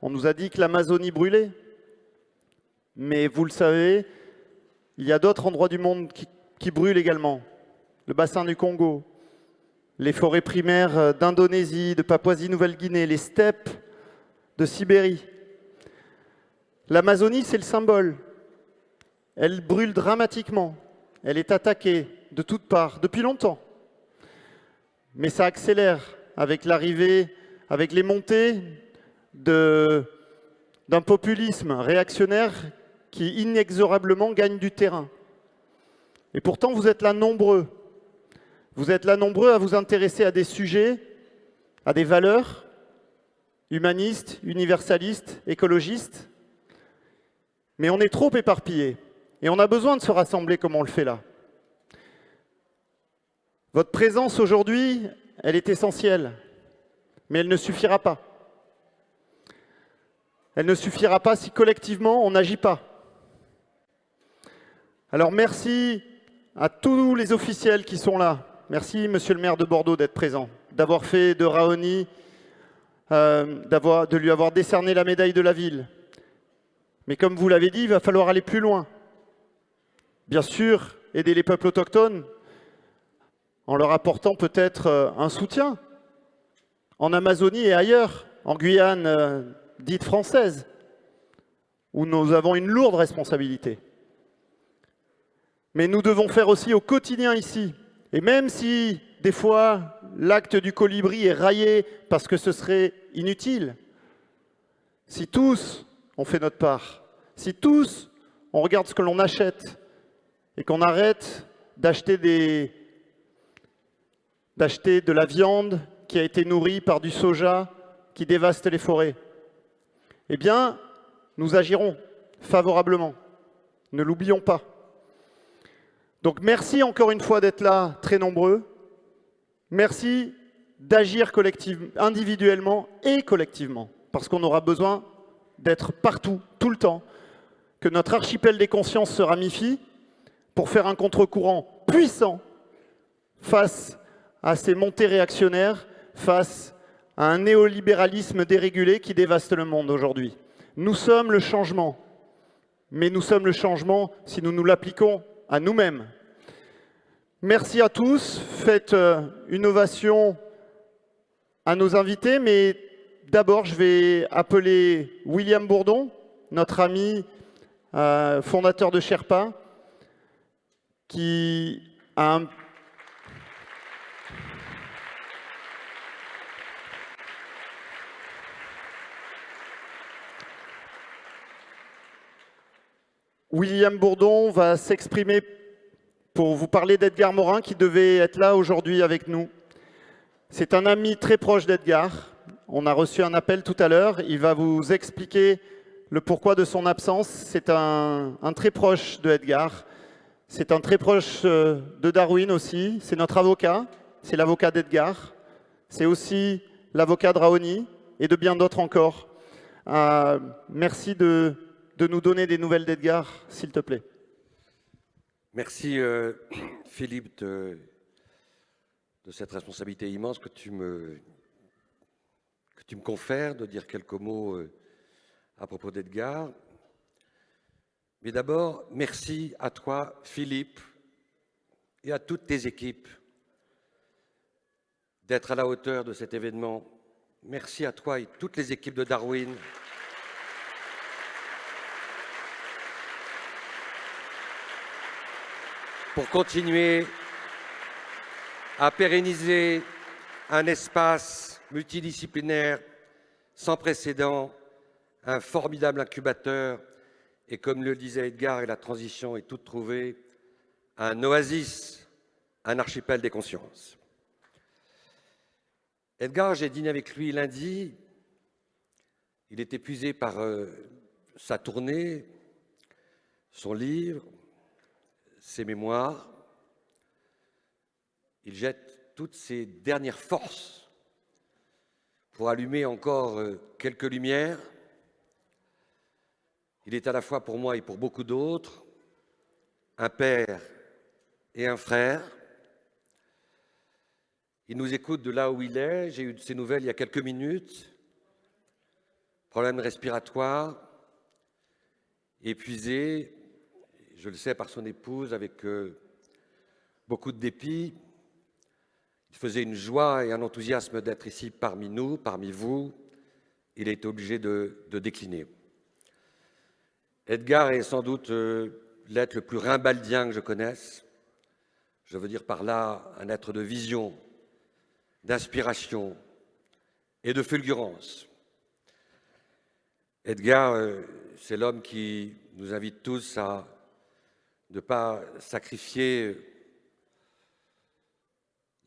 On nous a dit que l'Amazonie brûlait. Mais vous le savez, il y a d'autres endroits du monde qui brûlent également. Le bassin du Congo, les forêts primaires d'Indonésie, de Papouasie-Nouvelle-Guinée, les steppes de Sibérie. L'Amazonie, c'est le symbole. Elle brûle dramatiquement. Elle est attaquée de toutes parts depuis longtemps. Mais ça accélère avec l'arrivée, avec les montées d'un populisme réactionnaire qui inexorablement gagne du terrain. Et pourtant, vous êtes là nombreux. Vous êtes là nombreux à vous intéresser à des sujets, à des valeurs humanistes, universalistes, écologistes. Mais on est trop éparpillés. Et on a besoin de se rassembler comme on le fait là. Votre présence aujourd'hui, elle est essentielle. Mais elle ne suffira pas. Elle ne suffira pas si collectivement on n'agit pas. Alors merci à tous les officiels qui sont là. Merci monsieur le maire de Bordeaux d'être présent, d'avoir fait de Raoni, de lui avoir décerné la médaille de la ville. Mais comme vous l'avez dit, il va falloir aller plus loin. Bien sûr, aider les peuples autochtones en leur apportant peut-être un soutien en Amazonie et ailleurs, en Guyane dite française, où nous avons une lourde responsabilité. Mais nous devons faire aussi au quotidien ici. Et même si, des fois, l'acte du colibri est raillé parce que ce serait inutile, si tous on fait notre part, si tous on regarde ce que l'on achète et qu'on arrête d'acheter de la viande qui a été nourrie par du soja qui dévaste les forêts, eh bien, nous agirons favorablement. Ne l'oublions pas. Donc merci encore une fois d'être là, très nombreux. Merci d'agir collectivement, individuellement et collectivement, parce qu'on aura besoin d'être partout, tout le temps, que notre archipel des consciences se ramifie pour faire un contre-courant puissant face à ces montées réactionnaires, face à un néolibéralisme dérégulé qui dévaste le monde aujourd'hui. Nous sommes le changement, mais nous sommes le changement si nous nous l'appliquons à nous-mêmes. Merci à tous. Faites une ovation à nos invités, mais d'abord, je vais appeler William Bourdon, notre ami fondateur de Sherpa, qui a un... William Bourdon va s'exprimer pour vous parler d'Edgar Morin, qui devait être là aujourd'hui avec nous. C'est un ami très proche d'Edgar. On a reçu un appel tout à l'heure. Il va vous expliquer le pourquoi de son absence. C'est un très proche de Edgar. C'est un très proche de Darwin aussi. C'est notre avocat. C'est l'avocat d'Edgar. C'est aussi l'avocat de Raoni et de bien d'autres encore. Merci de nous donner des nouvelles d'Edgar, s'il te plaît. Merci Philippe de cette responsabilité immense que tu me confères, de dire quelques mots à propos d'Edgar. Mais d'abord, merci à toi Philippe et à toutes tes équipes d'être à la hauteur de cet événement. Merci à toi et toutes les équipes de Darwin. Pour continuer à pérenniser un espace multidisciplinaire sans précédent, un formidable incubateur, et comme le disait Edgar, et la transition est toute trouvée, un oasis, un archipel des consciences. Edgar, j'ai dîné avec lui lundi, il est épuisé par sa tournée, son livre, ses mémoires. Il jette toutes ses dernières forces pour allumer encore quelques lumières. Il est à la fois pour moi et pour beaucoup d'autres un père et un frère. Il nous écoute de là où il est. J'ai eu de ses nouvelles il y a quelques minutes. problèmes respiratoires, épuisé, je le sais par son épouse, avec beaucoup de dépit. Il faisait une joie et un enthousiasme d'être ici parmi nous, parmi vous. Il est obligé de décliner. Edgar est sans doute l'être le plus rimbaldien que je connaisse. Je veux dire par là un être de vision, d'inspiration et de fulgurance. Edgar, c'est l'homme qui nous invite tous à ne pas sacrifier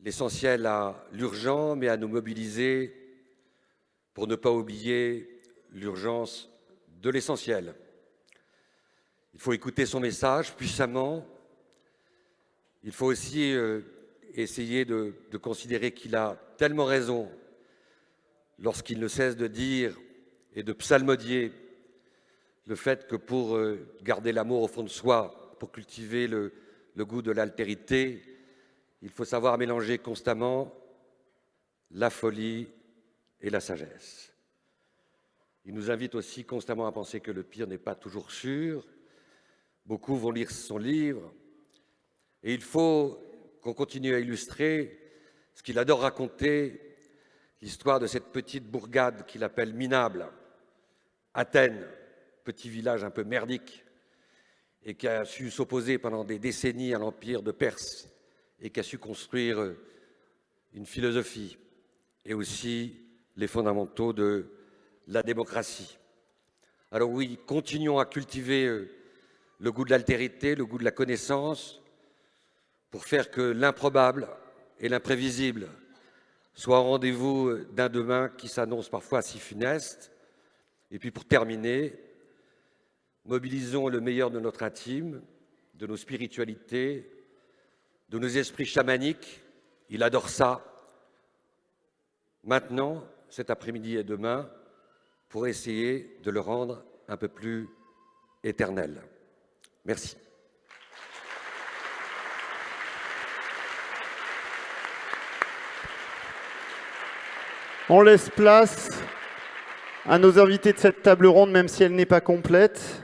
l'essentiel à l'urgent, mais à nous mobiliser pour ne pas oublier l'urgence de l'essentiel. Il faut écouter son message puissamment. Il faut aussi essayer de considérer qu'il a tellement raison lorsqu'il ne cesse de dire et de psalmodier le fait que pour garder l'amour au fond de soi, pour cultiver le goût de l'altérité, il faut savoir mélanger constamment la folie et la sagesse. Il nous invite aussi constamment à penser que le pire n'est pas toujours sûr. Beaucoup vont lire son livre et il faut qu'on continue à illustrer ce qu'il adore raconter, l'histoire de cette petite bourgade qu'il appelle minable, Athènes, petit village un peu merdique, et qui a su s'opposer pendant des décennies à l'empire de Perse, et qui a su construire une philosophie et aussi les fondamentaux de la démocratie. Alors oui, continuons à cultiver le goût de l'altérité, le goût de la connaissance, pour faire que l'improbable et l'imprévisible soient au rendez-vous d'un demain qui s'annonce parfois si funeste. Et puis pour terminer, mobilisons le meilleur de notre intime, de nos spiritualités, de nos esprits chamaniques. Il adore ça. Maintenant, cet après-midi et demain, pour essayer de le rendre un peu plus éternel. Merci. On laisse place à nos invités de cette table ronde, même si elle n'est pas complète.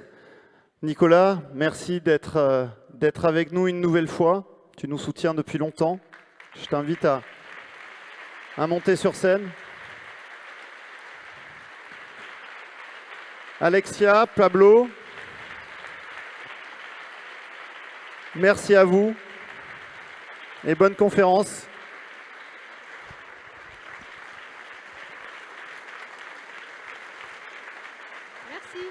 Nicolas, merci d'être avec nous une nouvelle fois. Tu nous soutiens depuis longtemps. Je t'invite à monter sur scène. Alexia, Pablo, merci à vous et bonne conférence. Merci.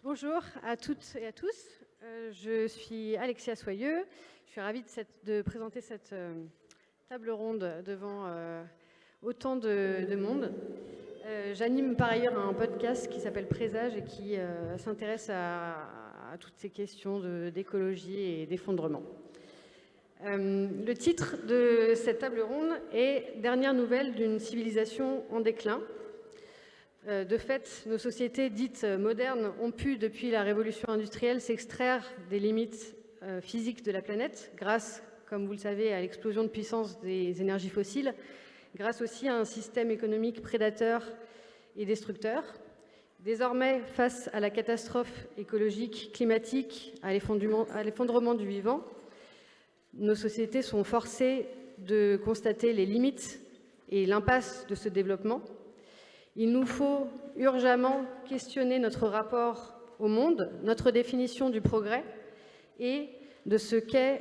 Bonjour à toutes et à tous. Je suis Alexia Soyeux. Je suis ravie de présenter cette table ronde devant autant de monde. J'anime par ailleurs un podcast qui s'appelle Présage et qui s'intéresse à toutes ces questions d'écologie et d'effondrement. Le titre de cette table ronde est « Dernière nouvelle d'une civilisation en déclin ». De fait, nos sociétés dites modernes ont pu, depuis la révolution industrielle, s'extraire des limites physiques de la planète grâce, comme vous le savez, à l'explosion de puissance des énergies fossiles, grâce aussi à un système économique prédateur et destructeur. Désormais, face à la catastrophe écologique, climatique, à l'effondrement du vivant, nos sociétés sont forcées de constater les limites et l'impasse de ce développement. Il nous faut urgemment questionner notre rapport au monde, notre définition du progrès et de ce qu'est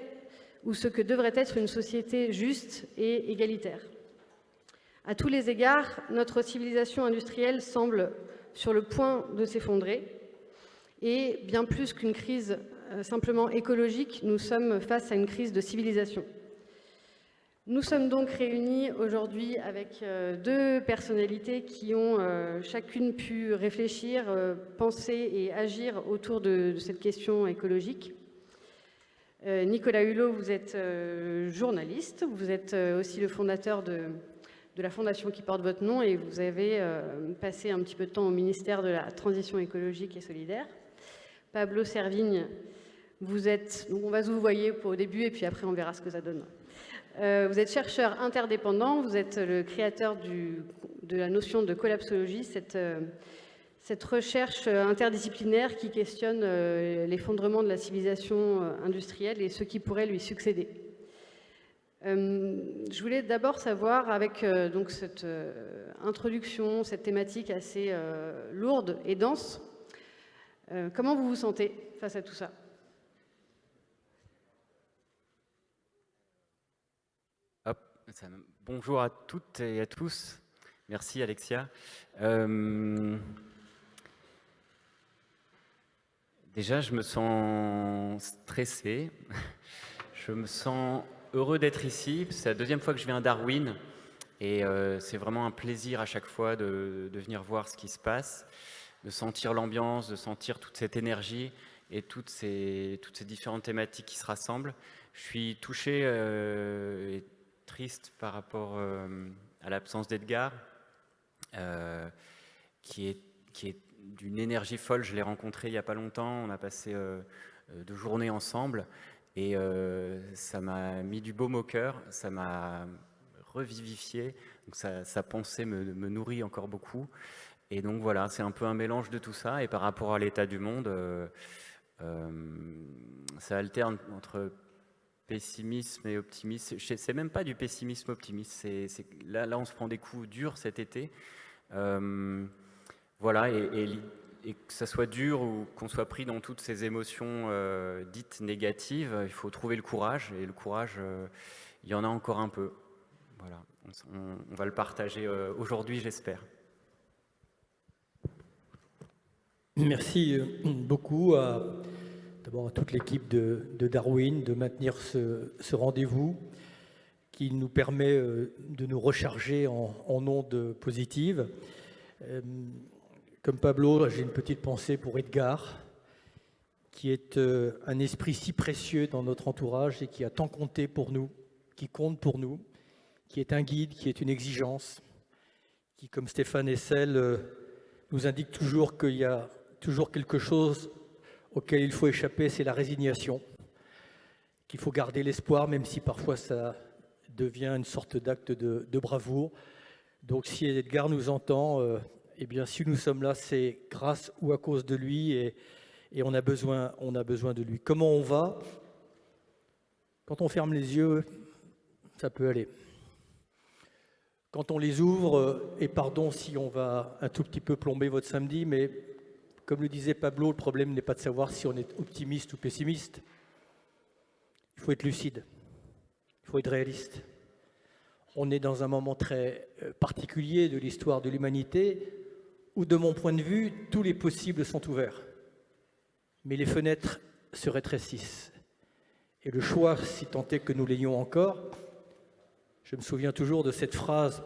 ou ce que devrait être une société juste et égalitaire. À tous les égards, notre civilisation industrielle semble sur le point de s'effondrer et bien plus qu'une crise simplement écologique, nous sommes face à une crise de civilisation. Nous sommes donc réunis aujourd'hui avec deux personnalités qui ont chacune pu réfléchir, penser et agir autour de cette question écologique. Nicolas Hulot, vous êtes journaliste, vous êtes aussi le fondateur de la fondation qui porte votre nom et vous avez passé un petit peu de temps au ministère de la Transition écologique et solidaire. Pablo Servigne, vous êtes, donc on va se vous voyer au début et puis après on verra ce que ça donne. Vous êtes chercheur interdépendant, vous êtes le créateur de la notion de collapsologie, cette recherche interdisciplinaire qui questionne l'effondrement de la civilisation industrielle et ce qui pourrait lui succéder. Je voulais d'abord savoir, avec donc cette introduction, cette thématique assez lourde et dense, comment vous vous sentez face à tout ça ? Bonjour à toutes et à tous. Merci Alexia. Déjà, je me sens stressé. Je me sens heureux d'être ici. C'est la deuxième fois que je viens à Darwin et c'est vraiment un plaisir à chaque fois de venir voir ce qui se passe, de sentir l'ambiance, de sentir toute cette énergie et toutes ces différentes thématiques qui se rassemblent. Je suis touché et triste par rapport à l'absence d'Edgar, qui est d'une énergie folle. Je l'ai rencontré il n'y a pas longtemps, on a passé 2 journées ensemble et ça m'a mis du baume au cœur, ça m'a revivifié, donc sa pensée me nourrit encore beaucoup. Et donc voilà, c'est un peu un mélange de tout ça, et par rapport à l'état du monde, ça alterne entre pessimisme et optimisme. C'est même pas du pessimisme optimiste. Là, on se prend des coups durs cet été. Voilà, et que ça soit dur ou qu'on soit pris dans toutes ces émotions dites négatives, il faut trouver le courage. Et le courage, il y en a encore un peu. Voilà, on va le partager aujourd'hui, j'espère. Merci beaucoup d'abord à toute l'équipe de Darwin de maintenir ce rendez-vous qui nous permet de nous recharger en ondes positives. Comme Pablo, j'ai une petite pensée pour Edgar, qui est un esprit si précieux dans notre entourage et qui a tant compté pour nous, qui compte pour nous, qui est un guide, qui est une exigence, qui, comme Stéphane Hessel, nous indique toujours qu'il y a toujours quelque chose auquel il faut échapper, c'est la résignation, qu'il faut garder l'espoir, même si parfois ça devient une sorte d'acte de bravoure. Donc si Edgar nous entend, eh bien si nous sommes là, c'est grâce ou à cause de lui et on a besoin de lui. Comment on va ? Quand on ferme les yeux, ça peut aller. Quand on les ouvre, et pardon si on va un tout petit peu plomber votre samedi, mais comme le disait Pablo, le problème n'est pas de savoir si on est optimiste ou pessimiste. Il faut être lucide, il faut être réaliste. On est dans un moment très particulier de l'histoire de l'humanité où, de mon point de vue, tous les possibles sont ouverts. Mais les fenêtres se rétrécissent. Et le choix, si tant est que nous l'ayons encore, je me souviens toujours de cette phrase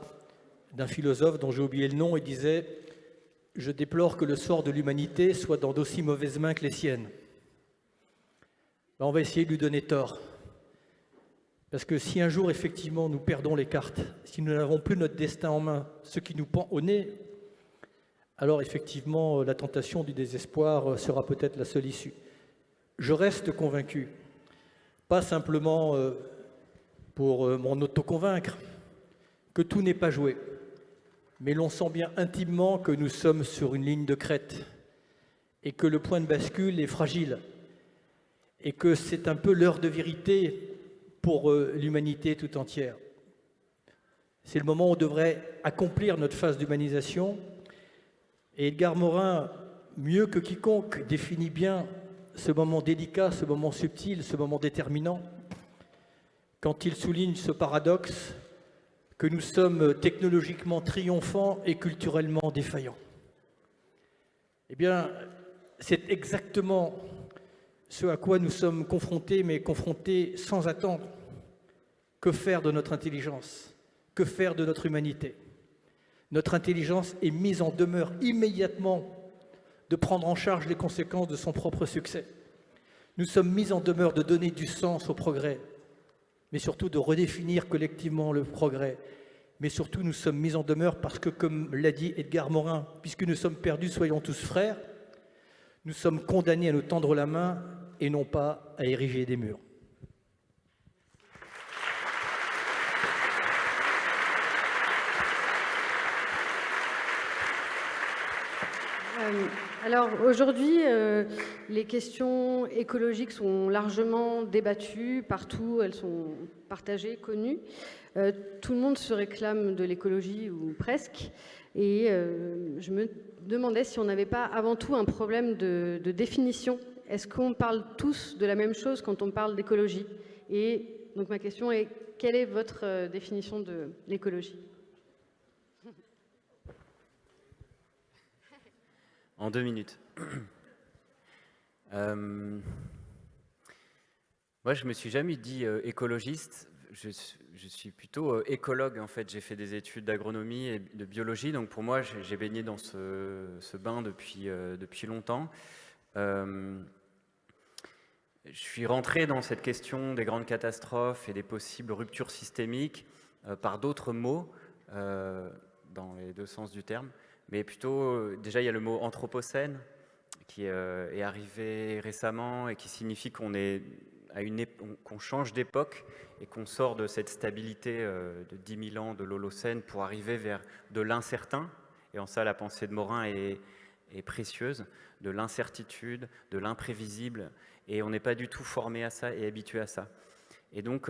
d'un philosophe dont j'ai oublié le nom, il disait « Je déplore que le sort de l'humanité soit dans d'aussi mauvaises mains que les siennes. » On va essayer de lui donner tort. Parce que si un jour, effectivement, nous perdons les cartes, si nous n'avons plus notre destin en main, ce qui nous pend au nez, alors effectivement, la tentation du désespoir sera peut-être la seule issue. Je reste convaincu, pas simplement pour m'en autoconvaincre, que tout n'est pas joué, mais l'on sent bien intimement que nous sommes sur une ligne de crête et que le point de bascule est fragile et que c'est un peu l'heure de vérité pour l'humanité tout entière. C'est le moment où on devrait accomplir notre phase d'humanisation. Et Edgar Morin, mieux que quiconque, définit bien ce moment délicat, ce moment subtil, ce moment déterminant, quand il souligne ce paradoxe que nous sommes technologiquement triomphants et culturellement défaillants. Eh bien, c'est exactement ce à quoi nous sommes confrontés, mais confrontés sans attendre. Que faire de notre intelligence ? Que faire de notre humanité ? Notre intelligence est mise en demeure immédiatement de prendre en charge les conséquences de son propre succès. Nous sommes mis en demeure de donner du sens au progrès, mais surtout de redéfinir collectivement le progrès. Mais surtout, nous sommes mis en demeure parce que, comme l'a dit Edgar Morin, puisque nous sommes perdus, soyons tous frères, nous sommes condamnés à nous tendre la main et non pas à ériger des murs. Alors aujourd'hui, les questions écologiques sont largement débattues partout, elles sont partagées, connues. Tout le monde se réclame de l'écologie, ou presque. Et je me demandais si on n'avait pas avant tout un problème de définition. Est-ce qu'on parle tous de la même chose quand on parle d'écologie? Et donc ma question est, quelle est votre définition de l'écologie? En 2 minutes. Moi, je me suis jamais dit écologiste. Je suis plutôt écologue, en fait. J'ai fait des études d'agronomie et de biologie. Donc, pour moi, j'ai baigné dans ce bain depuis longtemps. Je suis rentré dans cette question des grandes catastrophes et des possibles ruptures systémiques par d'autres mots, dans les deux sens du terme. Mais plutôt, déjà, il y a le mot anthropocène qui est arrivé récemment et qui signifie qu'on qu'on change d'époque et qu'on sort de cette stabilité de 10 000 ans de l'Holocène pour arriver vers de l'incertain. Et en ça, la pensée de Morin est précieuse, de l'incertitude, de l'imprévisible. Et on n'est pas du tout formé à ça et habitué à ça. Et donc,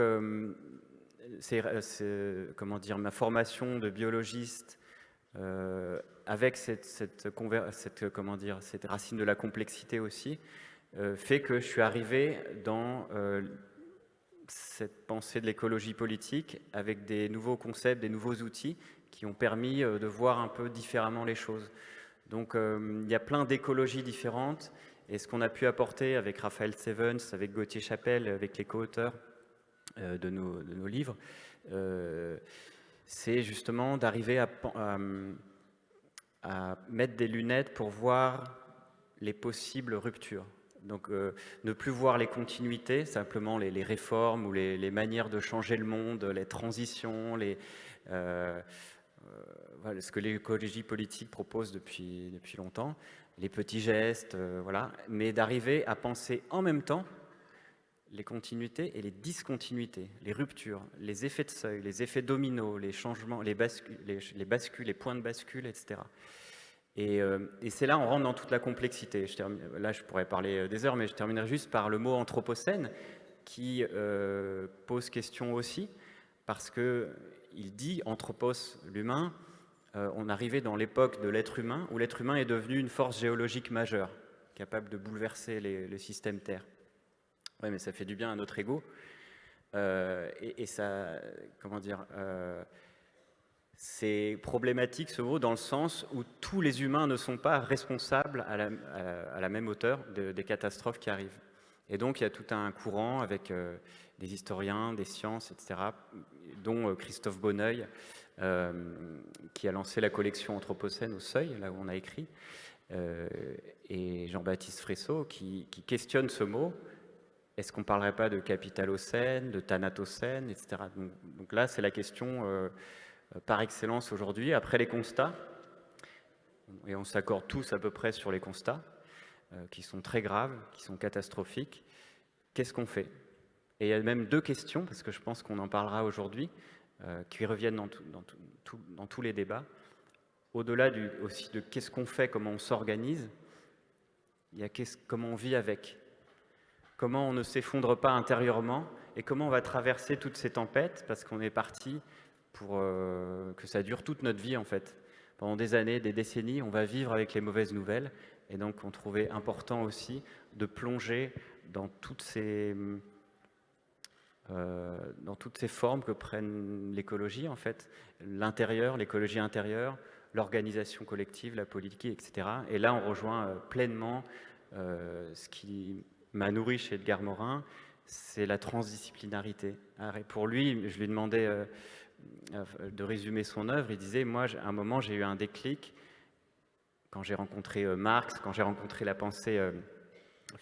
comment dire, ma formation de biologiste, avec cette racine de la complexité aussi, fait que je suis arrivé dans cette pensée de l'écologie politique avec des nouveaux concepts, des nouveaux outils qui ont permis de voir un peu différemment les choses. Donc il y a plein d'écologies différentes, et ce qu'on a pu apporter avec Raphaël Stevens, avec Gauthier Chapelle, avec les co-auteurs de nos livres, c'est justement d'arriver à mettre des lunettes pour voir les possibles ruptures. Donc ne plus voir les continuités, simplement les réformes ou les manières de changer le monde, les transitions, voilà, ce que l'écologie politique propose depuis longtemps, les petits gestes, voilà, mais d'arriver à penser en même temps les continuités et les discontinuités, les ruptures, les effets de seuil, les effets dominos, les changements, les bascules, les points de bascule, etc. Et c'est là on rentre dans toute la complexité. Là, je pourrais parler des heures, mais je terminerai juste par le mot anthropocène qui pose question aussi, parce qu'il dit anthropos, l'humain. On arrivait dans l'époque de l'être humain, où l'être humain est devenu une force géologique majeure, capable de bouleverser le système Terre. Oui, mais ça fait du bien à notre ego. Et ça, comment dire, c'est problématique ce mot dans le sens où tous les humains ne sont pas responsables à la même hauteur des catastrophes qui arrivent. Et donc il y a tout un courant avec des historiens, des sciences, etc., dont Christophe Bonneuil, qui a lancé la collection Anthropocène au Seuil, là où on a écrit, et Jean-Baptiste Fresso, qui questionne ce mot. Est-ce qu'on ne parlerait pas de capitalocène, de thanatocène, etc. Donc là, c'est la question par excellence aujourd'hui. Après les constats, et on s'accorde tous à peu près sur les constats, qui sont très graves, qui sont catastrophiques, qu'est-ce qu'on fait? Et il y a même deux questions, parce que je pense qu'on en parlera aujourd'hui, qui reviennent dans tous les débats. Au-delà aussi de qu'est-ce qu'on fait, comment on s'organise, il y a comment on vit avec. Comment on ne s'effondre pas intérieurement et comment on va traverser toutes ces tempêtes, parce qu'on est parti pour que ça dure toute notre vie en fait. Pendant des années, des décennies, on va vivre avec les mauvaises nouvelles, et donc on trouvait important aussi de plonger dans toutes ces formes que prennent l'écologie en fait, l'intérieur, l'écologie intérieure, l'organisation collective, la politique, etc. Et là, on rejoint pleinement ce qui m'a nourri chez Edgar Morin, c'est la transdisciplinarité. Pour lui, je lui demandais de résumer son œuvre, il disait, moi, à un moment, j'ai eu un déclic, quand j'ai rencontré Marx, quand j'ai rencontré la pensée,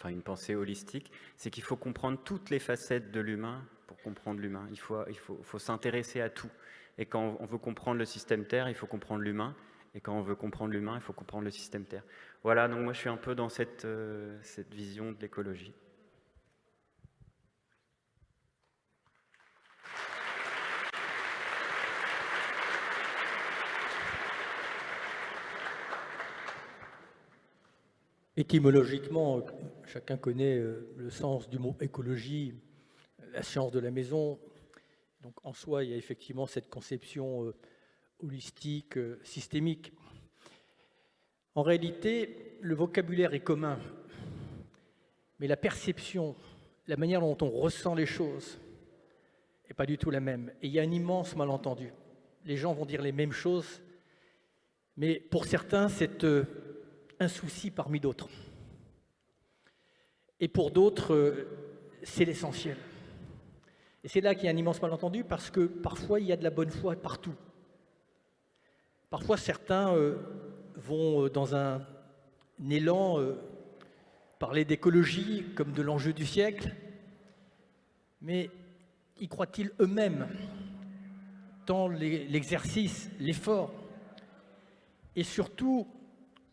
une pensée holistique, c'est qu'il faut comprendre toutes les facettes de l'humain pour comprendre l'humain. Il faut s'intéresser à tout. Et quand on veut comprendre le système Terre, il faut comprendre l'humain. Et quand on veut comprendre l'humain, il faut comprendre le système Terre. Voilà, donc moi je suis un peu dans cette vision de l'écologie. Étymologiquement, chacun connaît le sens du mot écologie, la science de la maison. Donc en soi, il y a effectivement cette conception holistique, systémique. En réalité, le vocabulaire est commun, mais la perception, la manière dont on ressent les choses n'est pas du tout la même. Et il y a un immense malentendu. Les gens vont dire les mêmes choses, mais pour certains, c'est un souci parmi d'autres. Et pour d'autres, c'est l'essentiel. Et c'est là qu'il y a un immense malentendu, parce que parfois, il y a de la bonne foi partout. Parfois, certains vont, dans un élan, parler d'écologie comme de l'enjeu du siècle, mais y croient-ils eux-mêmes, tant l'exercice, l'effort, et surtout,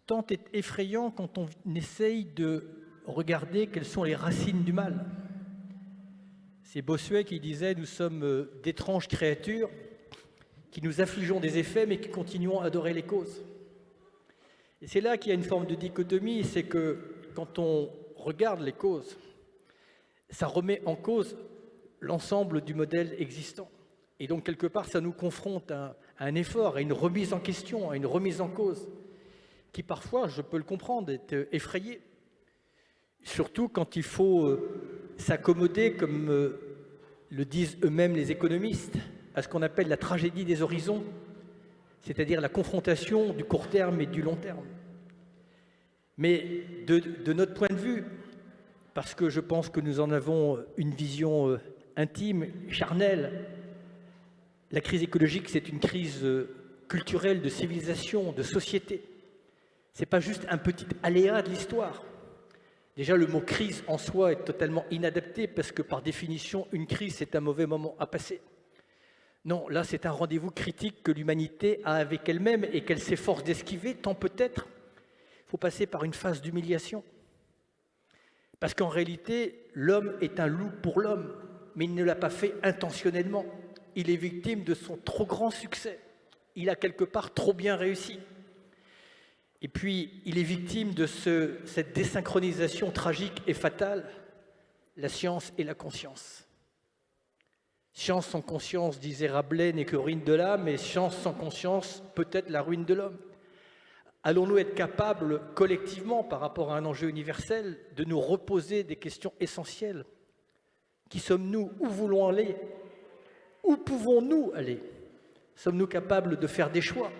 tant est effrayant quand on essaye de regarder quelles sont les racines du mal. C'est Bossuet qui disait « Nous sommes d'étranges créatures qui nous affligeons des effets, mais qui continuons à adorer les causes. » Et c'est là qu'il y a une forme de dichotomie, c'est que quand on regarde les causes, ça remet en cause l'ensemble du modèle existant. Et donc, quelque part, ça nous confronte à un effort, à une remise en question, à une remise en cause, qui parfois, je peux le comprendre, est effrayé. Surtout quand il faut s'accommoder, comme le disent eux-mêmes les économistes, à ce qu'on appelle la tragédie des horizons, c'est-à-dire la confrontation du court terme et du long terme. Mais de notre point de vue, parce que je pense que nous en avons une vision intime, charnelle, la crise écologique, c'est une crise culturelle, de civilisation, de société. Ce n'est pas juste un petit aléa de l'histoire. Déjà, le mot « crise » en soi est totalement inadapté parce que, par définition, une crise, c'est un mauvais moment à passer. Non, là, c'est un rendez-vous critique que l'humanité a avec elle-même et qu'elle s'efforce d'esquiver, tant peut-être il faut passer par une phase d'humiliation. Parce qu'en réalité, l'homme est un loup pour l'homme, mais il ne l'a pas fait intentionnellement. Il est victime de son trop grand succès. Il a quelque part trop bien réussi. Et puis, il est victime de cette désynchronisation tragique et fatale, la science et la conscience. Science sans conscience, disait Rabelais, n'est que ruine de l'âme, et science sans conscience, peut-être la ruine de l'homme. Allons-nous être capables, collectivement, par rapport à un enjeu universel, de nous reposer des questions essentielles? Qui sommes-nous? Où voulons aller? Où pouvons-nous aller? Sommes-nous capables de faire des choix?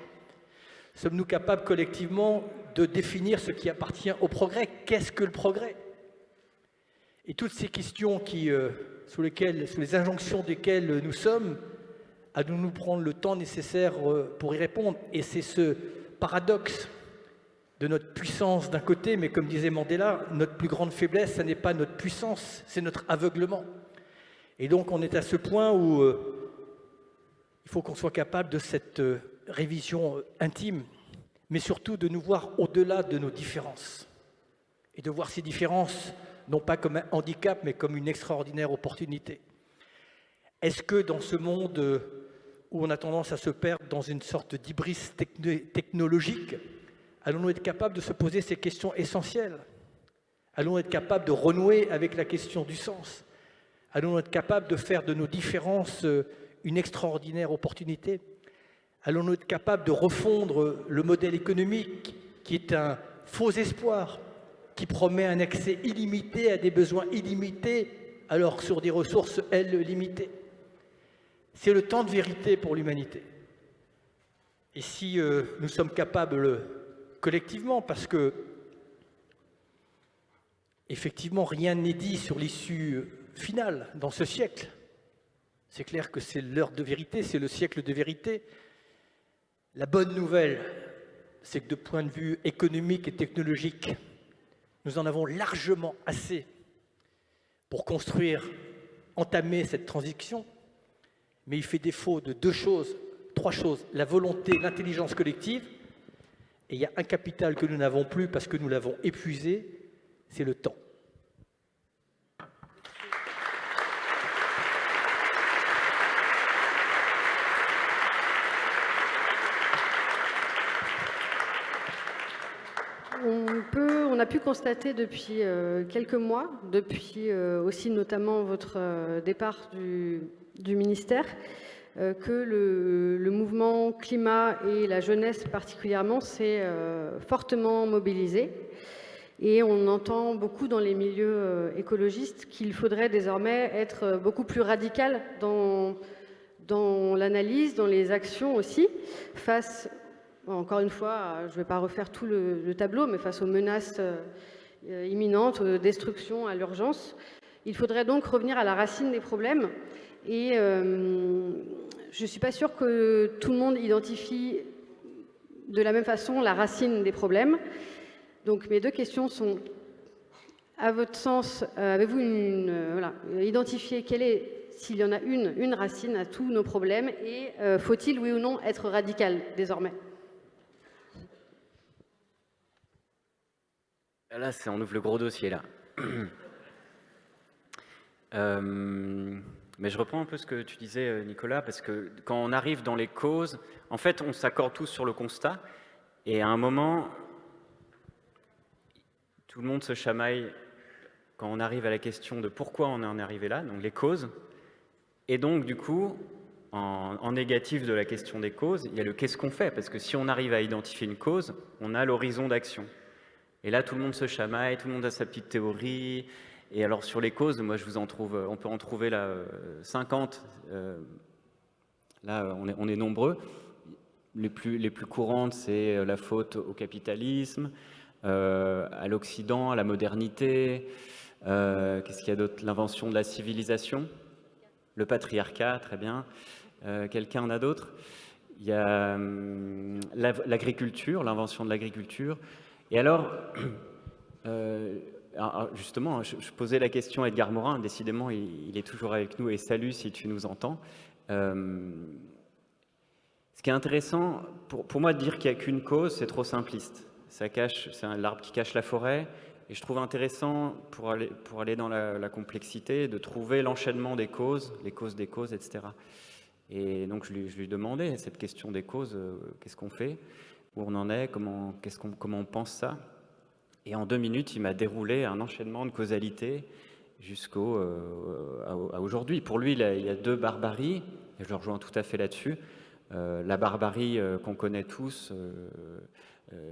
Sommes-nous capables collectivement de définir ce qui appartient au progrès? Qu'est-ce que le progrès? Et toutes ces questions sous les injonctions desquelles nous sommes, allons-nous prendre le temps nécessaire pour y répondre? Et c'est ce paradoxe de notre puissance d'un côté, mais comme disait Mandela, notre plus grande faiblesse, ce n'est pas notre puissance, c'est notre aveuglement. Et donc on est à ce point où il faut qu'on soit capable de cette révision intime, mais surtout de nous voir au-delà de nos différences. Et de voir ces différences, non pas comme un handicap, mais comme une extraordinaire opportunité. Est-ce que dans ce monde où on a tendance à se perdre dans une sorte d'hybris technologique, allons-nous être capables de se poser ces questions essentielles? Allons-nous être capables de renouer avec la question du sens? Allons-nous être capables de faire de nos différences une extraordinaire opportunité? Allons-nous être capables de refondre le modèle économique qui est un faux espoir, qui promet un accès illimité à des besoins illimités, alors que sur des ressources, elles, limitées? C'est le temps de vérité pour l'humanité. Et si nous sommes capables collectivement, parce que effectivement rien n'est dit sur l'issue finale dans ce siècle, c'est clair que c'est l'heure de vérité, c'est le siècle de vérité. La bonne nouvelle, c'est que de point de vue économique et technologique, nous en avons largement assez pour construire, entamer cette transition, mais il fait défaut de trois choses, la volonté, l'intelligence collective, et il y a un capital que nous n'avons plus parce que nous l'avons épuisé, c'est le temps. On a pu constater depuis quelques mois, depuis aussi notamment votre départ du ministère, que le mouvement climat et la jeunesse particulièrement s'est fortement mobilisé. Et on entend beaucoup dans les milieux écologistes qu'il faudrait désormais être beaucoup plus radical dans l'analyse, dans les actions aussi, face, encore une fois, je ne vais pas refaire tout le tableau, mais face aux menaces imminentes, aux destructions, à l'urgence. Il faudrait donc revenir à la racine des problèmes. Et je ne suis pas sûre que tout le monde identifie de la même façon la racine des problèmes. Donc mes deux questions sont, à votre sens, avez-vous identifié quelle est, s'il y en a une racine à tous nos problèmes, et faut-il, oui ou non, être radical désormais? Là, on ouvre le gros dossier, là. Mais je reprends un peu ce que tu disais, Nicolas, parce que quand on arrive dans les causes, en fait, on s'accorde tous sur le constat, et à un moment, tout le monde se chamaille quand on arrive à la question de pourquoi on en est arrivé là, donc les causes. Et donc, du coup, en négatif de la question des causes, il y a le qu'est-ce qu'on fait, parce que si on arrive à identifier une cause, on a l'horizon d'action. Et là, tout le monde se chamaille, tout le monde a sa petite théorie. Et alors, sur les causes, moi, on peut en trouver là 50. Là, on est nombreux. Les plus courantes, c'est la faute au capitalisme, à l'Occident, à la modernité. Qu'est-ce qu'il y a d'autre? L'invention de la civilisation, le patriarcat, très bien. Quelqu'un en a d'autres? Il y a l'agriculture, l'invention de l'agriculture. Et alors, justement, je posais la question à Edgar Morin, décidément, il est toujours avec nous, et salut si tu nous entends. Ce qui est intéressant, pour moi, de dire qu'il n'y a qu'une cause, c'est trop simpliste. C'est l'arbre qui cache la forêt, et je trouve intéressant, pour aller dans la complexité, de trouver l'enchaînement des causes, les causes des causes, etc. Et donc, je lui demandais cette question des causes, qu'est-ce qu'on fait? Où on en est, comment on pense ça. Et en 2 minutes, il m'a déroulé un enchaînement de causalité jusqu'à aujourd'hui. Pour lui, il y a 2 barbaries, et je le rejoins tout à fait là-dessus. La barbarie qu'on connaît tous,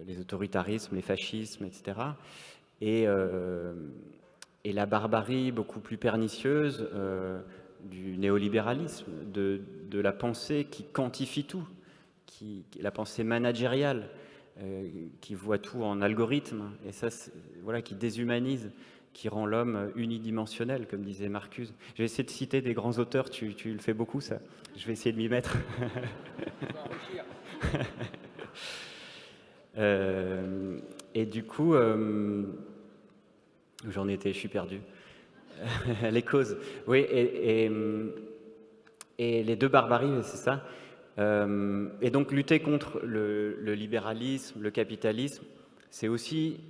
les autoritarismes, les fascismes, etc. Et la barbarie beaucoup plus pernicieuse du néolibéralisme, de la pensée qui quantifie tout. La pensée managériale, qui voit tout en algorithme, et ça, voilà, qui déshumanise, qui rend l'homme unidimensionnel, comme disait Marcuse. Je vais essayer de citer des grands auteurs, tu le fais beaucoup, ça. Je vais essayer de m'y mettre. Et du coup, j'en étais, je suis perdu. Les causes. Oui, et les 2 barbaries, c'est ça. Et donc lutter contre le libéralisme, le capitalisme, c'est aussi,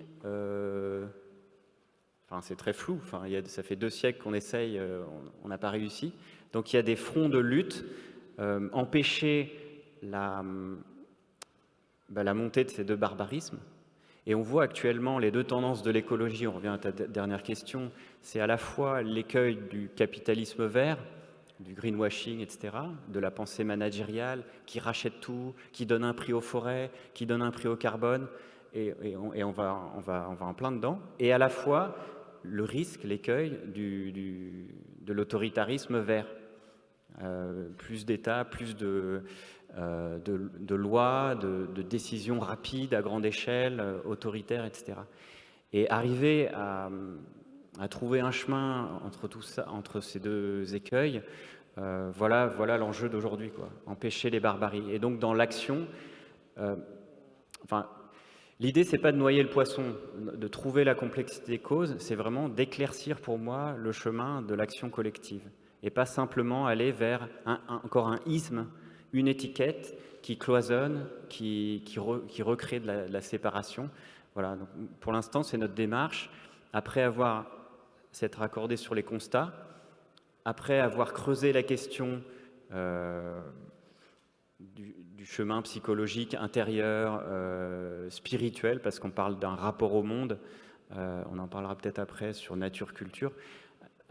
c'est très flou. Ça fait 2 siècles qu'on essaye, on n'a pas réussi. Donc il y a des fronts de lutte, empêcher la montée de ces 2 barbarismes. Et on voit actuellement les 2 tendances de l'écologie. On revient à ta dernière question. C'est à la fois l'écueil du capitalisme vert, du greenwashing, etc., de la pensée managériale, qui rachète tout, qui donne un prix aux forêts, qui donne un prix au carbone, et on va en plein dedans. Et à la fois, le risque, l'écueil de l'autoritarisme vert. Plus d'État, plus de lois, de décisions rapides à grande échelle, autoritaires, etc. Et arriver à trouver un chemin entre tout ça, entre ces 2 écueils, voilà l'enjeu d'aujourd'hui, quoi. Empêcher les barbaries. Et donc dans l'action, l'idée c'est pas de noyer le poisson, de trouver la complexité des causes, c'est vraiment d'éclaircir pour moi le chemin de l'action collective, et pas simplement aller vers encore un isme, une étiquette qui cloisonne, qui recrée de la séparation. Voilà. Donc, pour l'instant, c'est notre démarche. Après s'être accordé sur les constats, après avoir creusé la question du chemin psychologique intérieur, spirituel, parce qu'on parle d'un rapport au monde, On en parlera peut-être après sur nature, culture,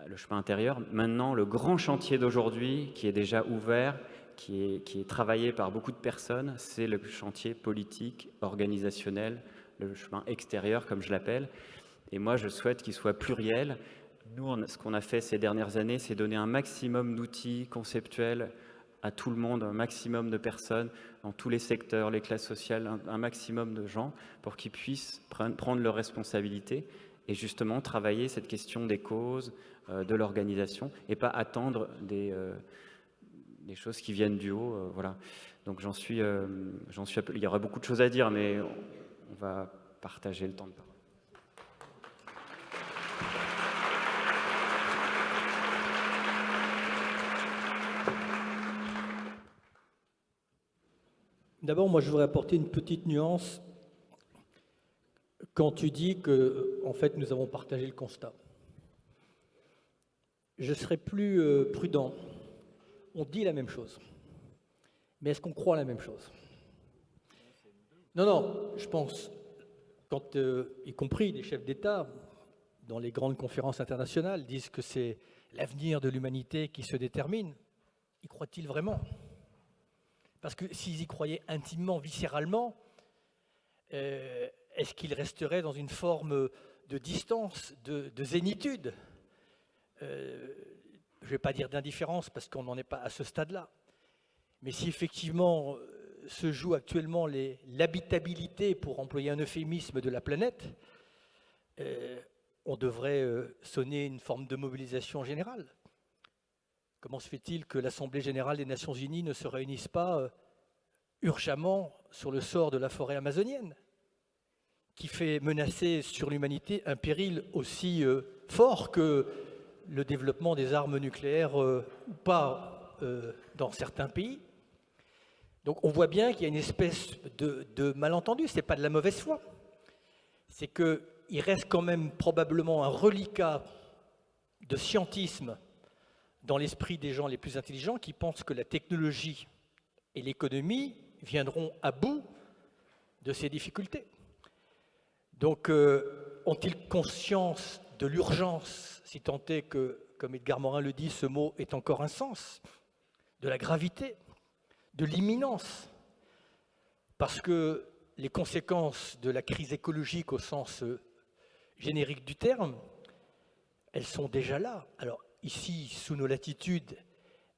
le chemin intérieur. Maintenant, le grand chantier d'aujourd'hui, qui est déjà ouvert, qui est travaillé par beaucoup de personnes, c'est le chantier politique, organisationnel, le chemin extérieur, comme je l'appelle. Et moi, je souhaite qu'il soit pluriel. Nous, ce qu'on a fait ces dernières années, c'est donner un maximum d'outils conceptuels à tout le monde, un maximum de personnes dans tous les secteurs, les classes sociales, un maximum de gens pour qu'ils puissent prendre leurs responsabilités et justement travailler cette question des causes, de l'organisation et pas attendre des choses qui viennent du haut. Voilà. Donc il y aura beaucoup de choses à dire, mais on va partager le temps de parole. D'abord, moi, je voudrais apporter une petite nuance quand tu dis que, en fait, nous avons partagé le constat. Je serais plus prudent. On dit la même chose. Mais est-ce qu'on croit la même chose? Non, je pense, quand, y compris les chefs d'État, dans les grandes conférences internationales, disent que c'est l'avenir de l'humanité qui se détermine, y croient-ils vraiment? Parce que s'ils y croyaient intimement, viscéralement, est-ce qu'ils resteraient dans une forme de distance, de zénitude? Je ne vais pas dire d'indifférence parce qu'on n'en est pas à ce stade-là. Mais si effectivement se joue actuellement l'habitabilité, pour employer un euphémisme, de la planète, on devrait sonner une forme de mobilisation générale. Comment se fait-il que l'Assemblée générale des Nations unies ne se réunisse pas urgemment sur le sort de la forêt amazonienne, qui fait menacer sur l'humanité un péril aussi fort que le développement des armes nucléaires ou pas dans certains pays? Donc on voit bien qu'il y a une espèce de malentendu, ce n'est pas de la mauvaise foi, c'est qu'il reste quand même probablement un reliquat de scientisme dans l'esprit des gens les plus intelligents qui pensent que la technologie et l'économie viendront à bout de ces difficultés. Donc, ont-ils conscience de l'urgence, si tant est que, comme Edgar Morin le dit, ce mot est encore un sens, de la gravité, de l'imminence? Parce que les conséquences de la crise écologique au sens générique du terme, elles sont déjà là. Alors, ici, sous nos latitudes,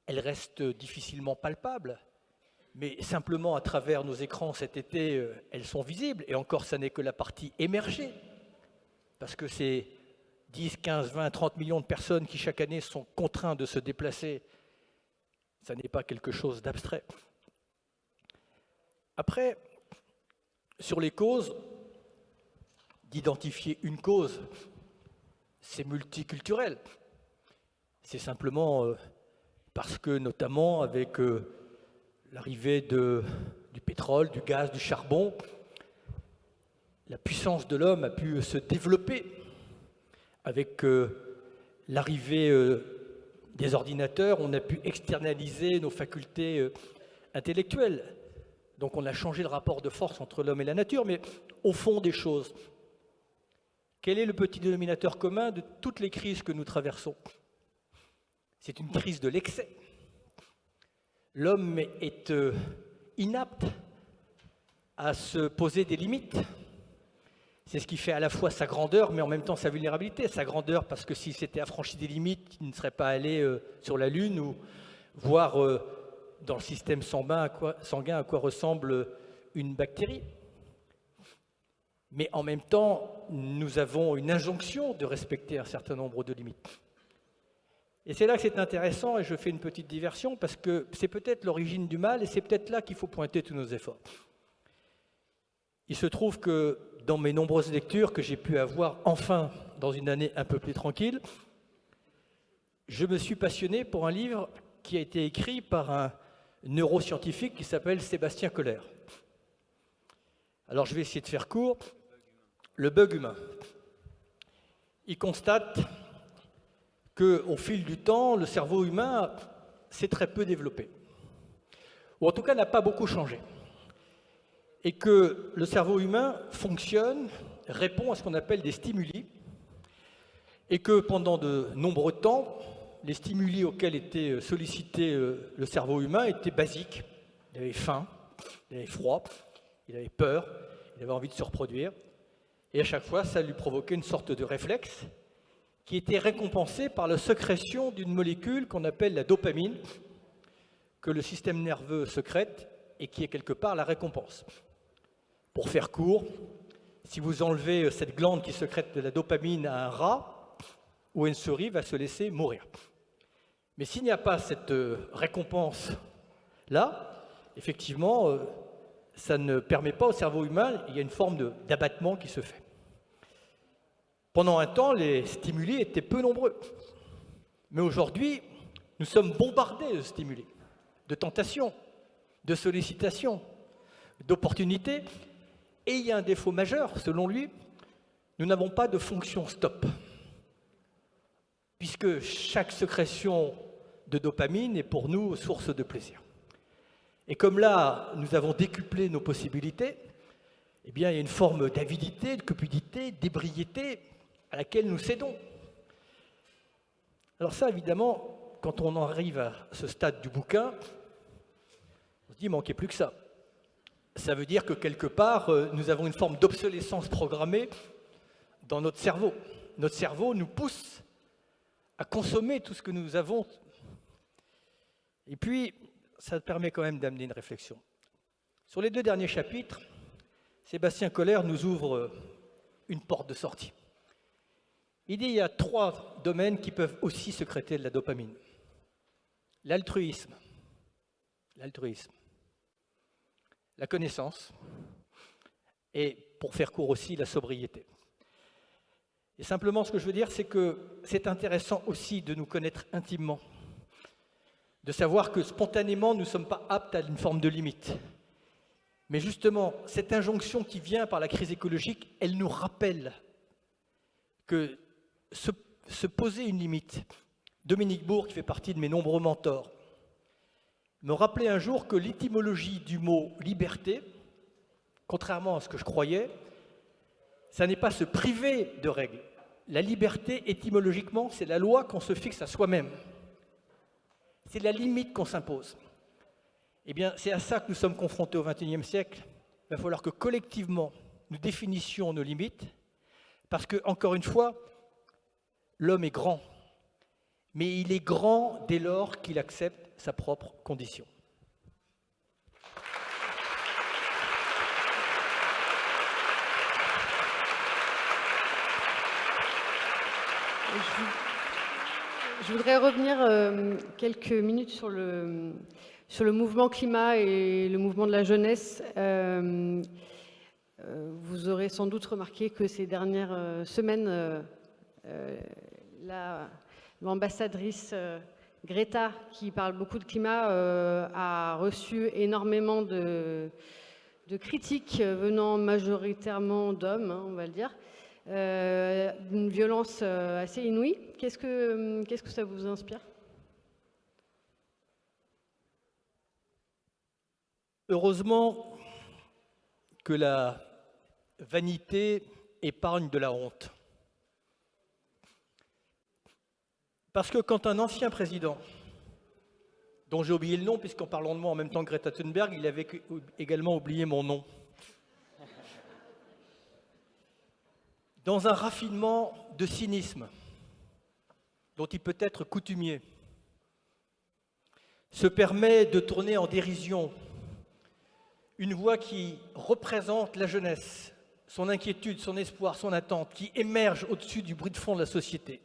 elles restent difficilement palpables, mais simplement à travers nos écrans cet été, elles sont visibles, et encore, ça n'est que la partie émergée, parce que c'est 10, 15, 20, 30 millions de personnes qui chaque année sont contraintes de se déplacer. Ça n'est pas quelque chose d'abstrait. Après, sur les causes, d'identifier une cause, c'est multiculturel. C'est simplement parce que, notamment avec l'arrivée du pétrole, du gaz, du charbon, la puissance de l'homme a pu se développer. Avec l'arrivée des ordinateurs, on a pu externaliser nos facultés intellectuelles. Donc on a changé le rapport de force entre l'homme et la nature, mais au fond des choses, quel est le petit dénominateur commun de toutes les crises que nous traversons? C'est une crise de l'excès. L'homme est inapte à se poser des limites. C'est ce qui fait à la fois sa grandeur, mais en même temps sa vulnérabilité. Sa grandeur parce que s'il s'était affranchi des limites, il ne serait pas allé sur la Lune ou voir dans le système sanguin à quoi ressemble une bactérie. Mais en même temps, nous avons une injonction de respecter un certain nombre de limites. Et c'est là que c'est intéressant, et je fais une petite diversion, parce que c'est peut-être l'origine du mal, et c'est peut-être là qu'il faut pointer tous nos efforts. Il se trouve que dans mes nombreuses lectures que j'ai pu avoir, enfin, dans une année un peu plus tranquille, je me suis passionné pour un livre qui a été écrit par un neuroscientifique qui s'appelle Sébastien Koller. Alors je vais essayer de faire court. Le bug humain. Il constate qu'au fil du temps, le cerveau humain s'est très peu développé, ou en tout cas n'a pas beaucoup changé, et que le cerveau humain fonctionne, répond à ce qu'on appelle des stimuli, et que pendant de nombreux temps, les stimuli auxquels était sollicité le cerveau humain étaient basiques. Il avait faim, il avait froid, il avait peur, il avait envie de se reproduire, et à chaque fois, ça lui provoquait une sorte de réflexe qui était récompensé par la sécrétion d'une molécule qu'on appelle la dopamine, que le système nerveux sécrète et qui est quelque part la récompense. Pour faire court, si vous enlevez cette glande qui sécrète de la dopamine à un rat ou à une souris, va se laisser mourir. Mais s'il n'y a pas cette récompense-là, effectivement, ça ne permet pas au cerveau humain, il y a une forme d'abattement qui se fait. Pendant un temps, les stimuli étaient peu nombreux. Mais aujourd'hui, nous sommes bombardés de stimuli, de tentations, de sollicitations, d'opportunités. Et il y a un défaut majeur, selon lui, nous n'avons pas de fonction stop. Puisque chaque sécrétion de dopamine est pour nous source de plaisir. Et comme là, nous avons décuplé nos possibilités, eh bien, il y a une forme d'avidité, de cupidité, d'ébriété à laquelle nous cédons. Alors ça, évidemment, quand on en arrive à ce stade du bouquin, on se dit, il ne manquait plus que ça. Ça veut dire que quelque part, nous avons une forme d'obsolescence programmée dans notre cerveau. Notre cerveau nous pousse à consommer tout ce que nous avons. Et puis, ça permet quand même d'amener une réflexion. Sur les 2 derniers chapitres, Sébastien Koller nous ouvre une porte de sortie. Il dit qu'il y a 3 domaines qui peuvent aussi sécréter de la dopamine. L'altruisme, la connaissance et, pour faire court aussi, la sobriété. Et simplement, ce que je veux dire, c'est que c'est intéressant aussi de nous connaître intimement, de savoir que spontanément, nous ne sommes pas aptes à une forme de limite. Mais justement, cette injonction qui vient par la crise écologique, elle nous rappelle que se poser une limite. Dominique Bourg, qui fait partie de mes nombreux mentors, me rappelait un jour que l'étymologie du mot liberté, contrairement à ce que je croyais, ça n'est pas se priver de règles. La liberté, étymologiquement, c'est la loi qu'on se fixe à soi-même. C'est la limite qu'on s'impose. Eh bien, c'est à ça que nous sommes confrontés au XXIe siècle. Il va falloir que collectivement, nous définissions nos limites, parce que, encore une fois, l'homme est grand, mais il est grand dès lors qu'il accepte sa propre condition. Je voudrais revenir quelques minutes sur le mouvement climat et le mouvement de la jeunesse. Vous aurez sans doute remarqué que ces dernières semaines, l'ambassadrice Greta, qui parle beaucoup de climat, a reçu énormément de critiques venant majoritairement d'hommes, on va le dire. Une violence assez inouïe. Qu'est-ce que ça vous inspire? Heureusement que la vanité épargne de la honte. Parce que quand un ancien président, dont j'ai oublié le nom, puisqu'en parlant de moi en même temps que Greta Thunberg, il avait également oublié mon nom, dans un raffinement de cynisme dont il peut être coutumier, se permet de tourner en dérision une voix qui représente la jeunesse, son inquiétude, son espoir, son attente, qui émerge au-dessus du bruit de fond de la société,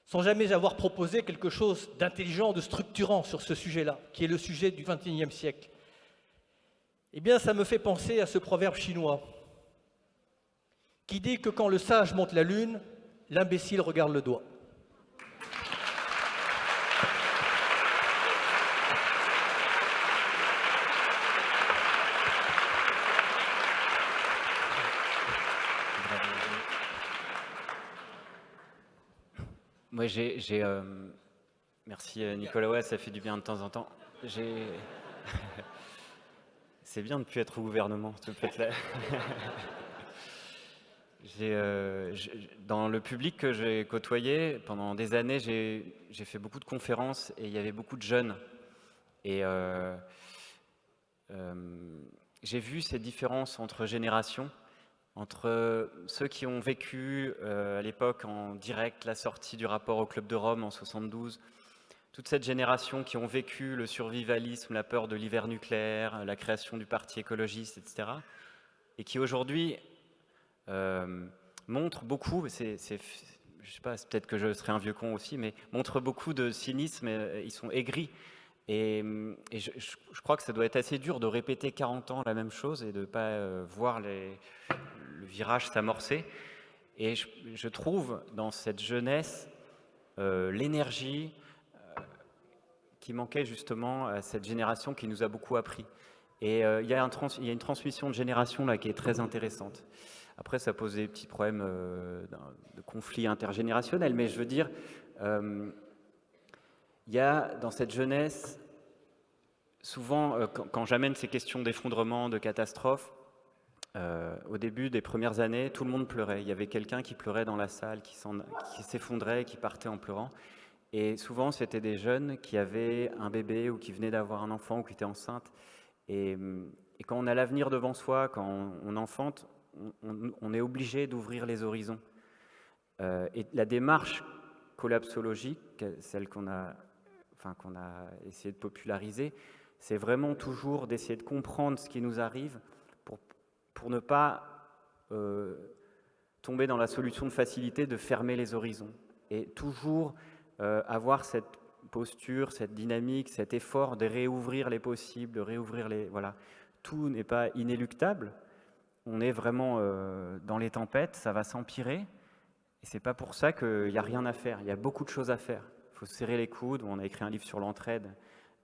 sans jamais avoir proposé quelque chose d'intelligent, de structurant sur ce sujet-là, qui est le sujet du XXIe siècle. Eh bien, ça me fait penser à ce proverbe chinois qui dit que quand le sage monte la lune, l'imbécile regarde le doigt. Moi, merci Nicolas, ouais, ça fait du bien de temps en temps. C'est bien de ne plus être au gouvernement, s'il te plaît. Dans le public que j'ai côtoyé, pendant des années, j'ai fait beaucoup de conférences et il y avait beaucoup de jeunes. Et j'ai vu ces différences entre générations, entre ceux qui ont vécu à l'époque en direct la sortie du rapport au Club de Rome en 72, toute cette génération qui ont vécu le survivalisme, la peur de l'hiver nucléaire, la création du parti écologiste, etc. Et qui aujourd'hui montrent beaucoup, je sais pas, c'est peut-être que je serai un vieux con aussi, mais montrent beaucoup de cynisme, ils sont aigris. Et je crois que ça doit être assez dur de répéter 40 ans la même chose et de ne pas voir le virage s'amorcer. Et je trouve dans cette jeunesse l'énergie qui manquait justement à cette génération qui nous a beaucoup appris. Et il y a une transmission de génération là qui est très intéressante. Après, ça pose des petits problèmes de conflits intergénérationnels, mais je veux dire, il y a dans cette jeunesse, souvent, quand j'amène ces questions d'effondrement, de catastrophe, au début des premières années, tout le monde pleurait. Il y avait quelqu'un qui pleurait dans la salle, qui s'effondrait, qui partait en pleurant. Et souvent, c'était des jeunes qui avaient un bébé ou qui venaient d'avoir un enfant ou qui étaient enceintes. Et quand on a l'avenir devant soi, quand on enfante, on est obligé d'ouvrir les horizons. Et la démarche collapsologique, celle qu'on a essayé de populariser, c'est vraiment toujours d'essayer de comprendre ce qui nous arrive pour ne pas tomber dans la solution de facilité de fermer les horizons. Et toujours avoir cette posture, cette dynamique, cet effort de réouvrir les possibles, de réouvrir les... Voilà. Tout n'est pas inéluctable. On est vraiment dans les tempêtes, ça va s'empirer. Et c'est pas pour ça qu'il n'y a rien à faire. Il y a beaucoup de choses à faire. Il faut se serrer les coudes. On a écrit un livre sur l'entraide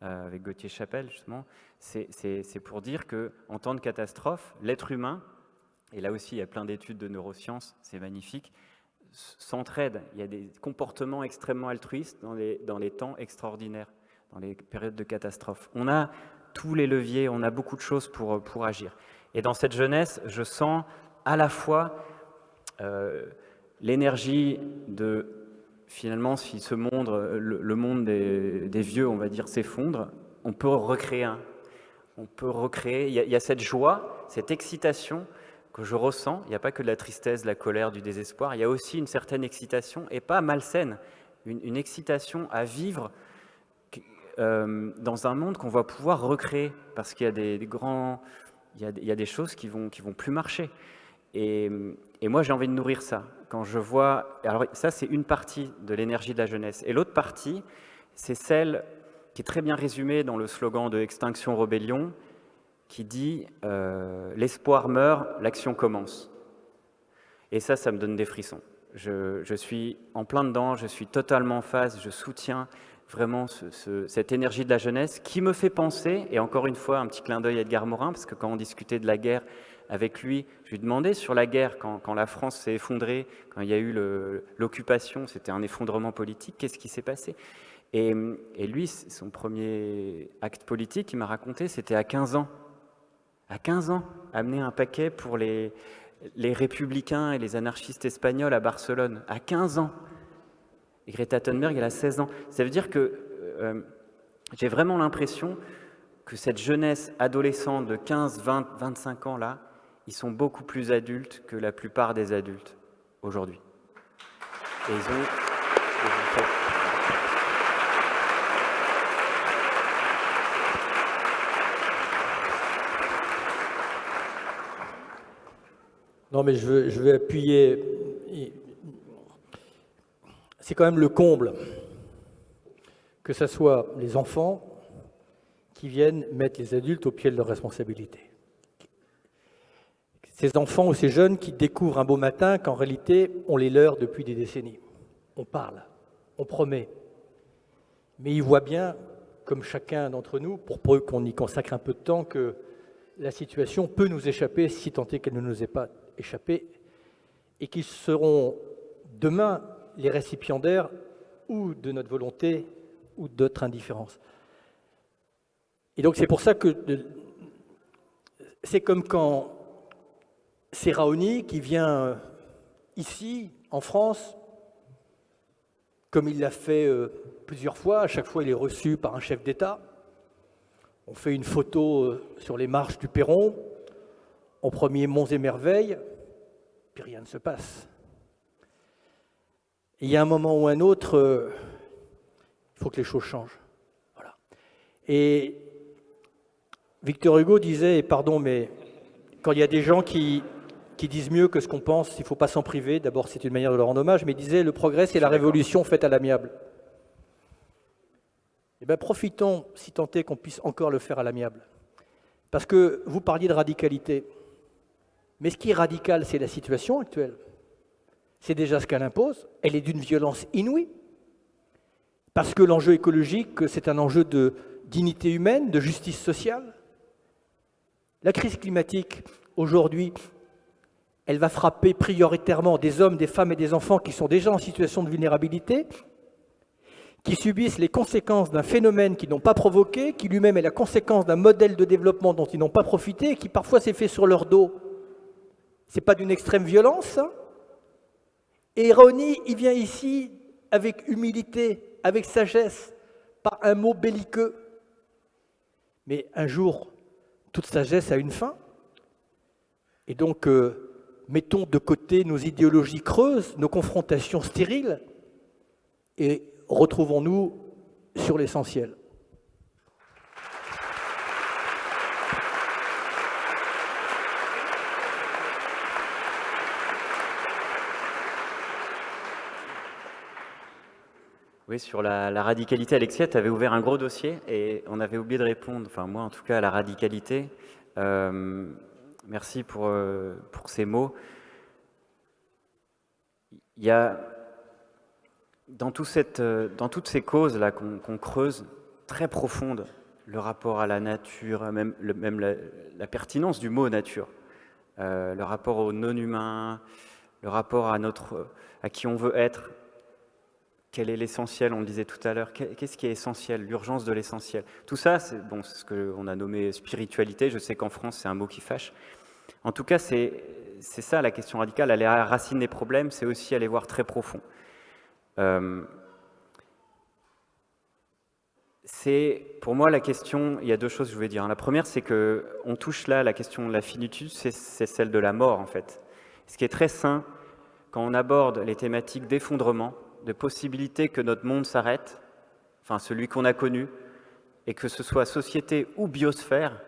avec Gauthier Chapelle, justement. C'est pour dire qu'en temps de catastrophe, l'être humain, et là aussi il y a plein d'études de neurosciences, c'est magnifique, s'entraide. Il y a des comportements extrêmement altruistes dans les temps extraordinaires, dans les périodes de catastrophe. On a tous les leviers, on a beaucoup de choses pour agir. Et dans cette jeunesse, je sens à la fois l'énergie de, finalement, si ce monde, le monde des vieux, on va dire, s'effondre, on peut recréer il y a cette joie, cette excitation que je ressens. Il n'y a pas que de la tristesse, de la colère, du désespoir, il y a aussi une certaine excitation, et pas malsaine, une excitation à vivre dans un monde qu'on va pouvoir recréer, parce qu'il y a il y a des choses qui vont plus marcher. Et moi, j'ai envie de nourrir ça. Quand je vois... Alors ça, c'est une partie de l'énergie de la jeunesse. Et l'autre partie, c'est celle qui est très bien résumée dans le slogan de Extinction Rebellion, qui dit « L'espoir meurt, l'action commence ». Et ça me donne des frissons. Je suis en plein dedans, je suis totalement en phase, je soutiens vraiment cette énergie de la jeunesse qui me fait penser, et encore une fois, un petit clin d'œil à Edgar Morin, parce que quand on discutait de la guerre avec lui, je lui demandais sur la guerre, quand la France s'est effondrée, quand il y a eu l'occupation, c'était un effondrement politique, qu'est-ce qui s'est passé ? Et lui, son premier acte politique, il m'a raconté, c'était à 15 ans. À 15 ans, amener un paquet pour les républicains et les anarchistes espagnols à Barcelone. À 15 ans. Et Greta Thunberg, elle a 16 ans. Ça veut dire que j'ai vraiment l'impression que cette jeunesse adolescente de 15, 20, 25 ans, là, ils sont beaucoup plus adultes que la plupart des adultes aujourd'hui. Et ils ont... Non, mais je veux appuyer. C'est quand même le comble que ce soit les enfants qui viennent mettre les adultes au pied de leurs responsabilités. Ces enfants ou ces jeunes qui découvrent un beau matin qu'en réalité, on les leurre depuis des décennies. On parle, on promet. Mais ils voient bien, comme chacun d'entre nous, pour peu qu'on y consacre un peu de temps, que la situation peut nous échapper si tant est qu'elle ne nous est pas échappée, et qu'ils seront demain les récipiendaires ou de notre volonté ou de notre indifférence. Et donc c'est pour ça que c'est comme quand c'est Raoni qui vient ici, en France, comme il l'a fait plusieurs fois, à chaque fois il est reçu par un chef d'État. On fait une photo sur les marches du perron, au premier Monts et Merveilles, puis rien ne se passe. Et il y a un moment ou un autre, il faut que les choses changent. Voilà. Et Victor Hugo disait, et pardon, mais quand il y a des gens qui disent mieux que ce qu'on pense, il ne faut pas s'en priver. D'abord, c'est une manière de leur rendre hommage, mais il disait, le progrès, c'est la révolution faite à l'amiable. Eh bien, profitons, si tant est qu'on puisse encore le faire à l'amiable. Parce que vous parliez de radicalité. Mais ce qui est radical, c'est la situation actuelle. C'est déjà ce qu'elle impose. Elle est d'une violence inouïe. Parce que l'enjeu écologique, c'est un enjeu de dignité humaine, de justice sociale. La crise climatique, aujourd'hui, elle va frapper prioritairement des hommes, des femmes et des enfants qui sont déjà en situation de vulnérabilité, qui subissent les conséquences d'un phénomène qu'ils n'ont pas provoqué, qui lui-même est la conséquence d'un modèle de développement dont ils n'ont pas profité et qui parfois s'est fait sur leur dos. Ce n'est pas d'une extrême violence, ça. Et Raoni, il vient ici avec humilité, avec sagesse, pas un mot belliqueux. Mais un jour, toute sagesse a une fin. Et donc, mettons de côté nos idéologies creuses, nos confrontations stériles, et retrouvons-nous sur l'essentiel. Oui, sur la radicalité, Alexia, tu avais ouvert un gros dossier et on avait oublié de répondre, enfin moi en tout cas, à la radicalité. Merci pour ces mots. Il y a, dans toutes ces causes-là qu'on creuse, très profondes, le rapport à la nature, même la pertinence du mot nature, le rapport au non-humain, le rapport à qui on veut être. Quel est l'essentiel, on le disait tout à l'heure, qu'est-ce qui est essentiel, l'urgence de l'essentiel. Tout ça, c'est ce qu'on a nommé spiritualité, je sais qu'en France c'est un mot qui fâche. En tout cas, c'est ça la question radicale, aller à la racine des problèmes, c'est aussi aller voir très profond. Pour moi la question, il y a deux choses que je voulais dire. La première, c'est qu'on touche là la question de la finitude, c'est celle de la mort en fait. Ce qui est très sain, quand on aborde les thématiques d'effondrement, de possibilités que notre monde s'arrête, enfin celui qu'on a connu, et que ce soit société ou biosphère,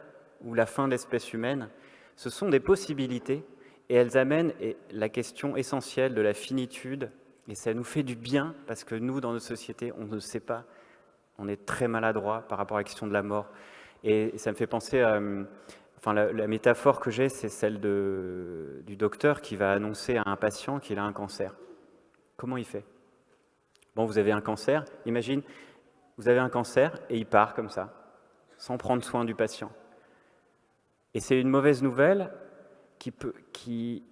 ou la fin de l'espèce humaine, ce sont des possibilités, et elles amènent la question essentielle de la finitude, et ça nous fait du bien, parce que nous, dans notre société, on ne sait pas, on est très maladroit par rapport à la question de la mort. Et ça me fait penser à... Enfin, la métaphore que j'ai, c'est celle du docteur qui va annoncer à un patient qu'il a un cancer. Comment il fait ? Bon, vous avez un cancer, imagine, vous avez un cancer et il part comme ça, sans prendre soin du patient. Et c'est une mauvaise nouvelle qui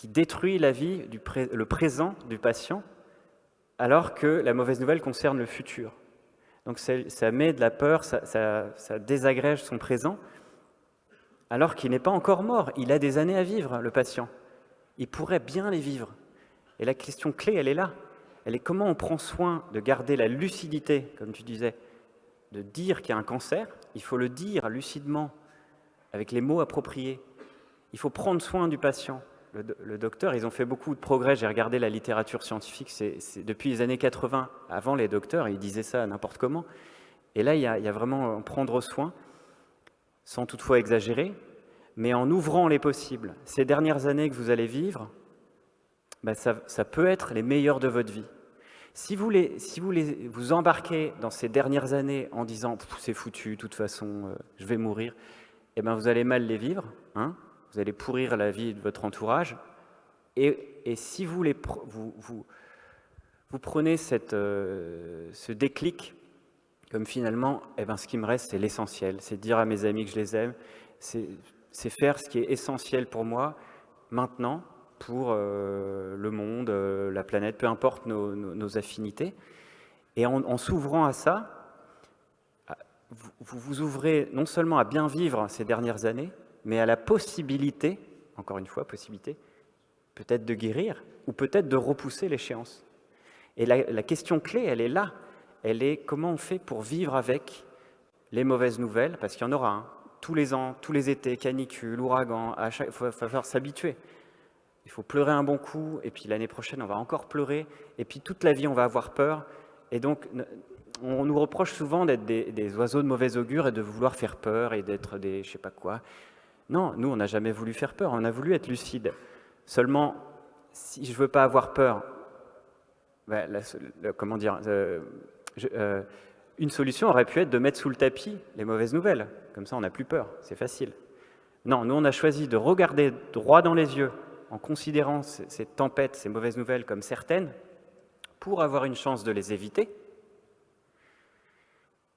détruit la vie, le présent du patient, alors que la mauvaise nouvelle concerne le futur. Donc ça met de la peur, ça désagrège son présent, alors qu'il n'est pas encore mort. Il a des années à vivre, le patient. Il pourrait bien les vivre. Et la question clé, elle est là. Elle est comment on prend soin de garder la lucidité, comme tu disais, de dire qu'il y a un cancer. Il faut le dire lucidement, avec les mots appropriés. Il faut prendre soin du patient. Le docteur, ils ont fait beaucoup de progrès. J'ai regardé la littérature scientifique. C'est depuis les années 80. Avant, les docteurs, ils disaient ça n'importe comment. Et là, il y a vraiment prendre soin, sans toutefois exagérer, mais en ouvrant les possibles. Ces dernières années que vous allez vivre, ça peut être les meilleures de votre vie. Si vous vous embarquez dans ces dernières années en disant « c'est foutu, de toute façon, je vais mourir », eh bien vous allez mal les vivre, hein, vous allez pourrir la vie de votre entourage. Et si vous prenez ce déclic, comme finalement, eh ben, ce qui me reste, c'est l'essentiel, c'est dire à mes amis que je les aime, c'est faire ce qui est essentiel pour moi maintenant, pour le monde, la planète, peu importe nos affinités. Et en s'ouvrant à ça, vous vous ouvrez non seulement à bien vivre ces dernières années, mais à la possibilité, encore une fois, possibilité, peut-être de guérir, ou peut-être de repousser l'échéance. Et la question clé, elle est là. Elle est comment on fait pour vivre avec les mauvaises nouvelles, parce qu'il y en aura, hein. Tous les ans, tous les étés, canicule, ouragan, il va falloir s'habituer. Il faut pleurer un bon coup, et puis l'année prochaine, on va encore pleurer, et puis toute la vie, on va avoir peur. Et donc, on nous reproche souvent d'être des oiseaux de mauvais augure et de vouloir faire peur et d'être des je sais pas quoi. Non, nous, on n'a jamais voulu faire peur, on a voulu être lucide. Seulement, si je veux pas avoir peur, ben, comment dire, une solution aurait pu être de mettre sous le tapis les mauvaises nouvelles. Comme ça, on n'a plus peur, c'est facile. Non, nous, on a choisi de regarder droit dans les yeux en considérant ces tempêtes, ces mauvaises nouvelles comme certaines, pour avoir une chance de les éviter.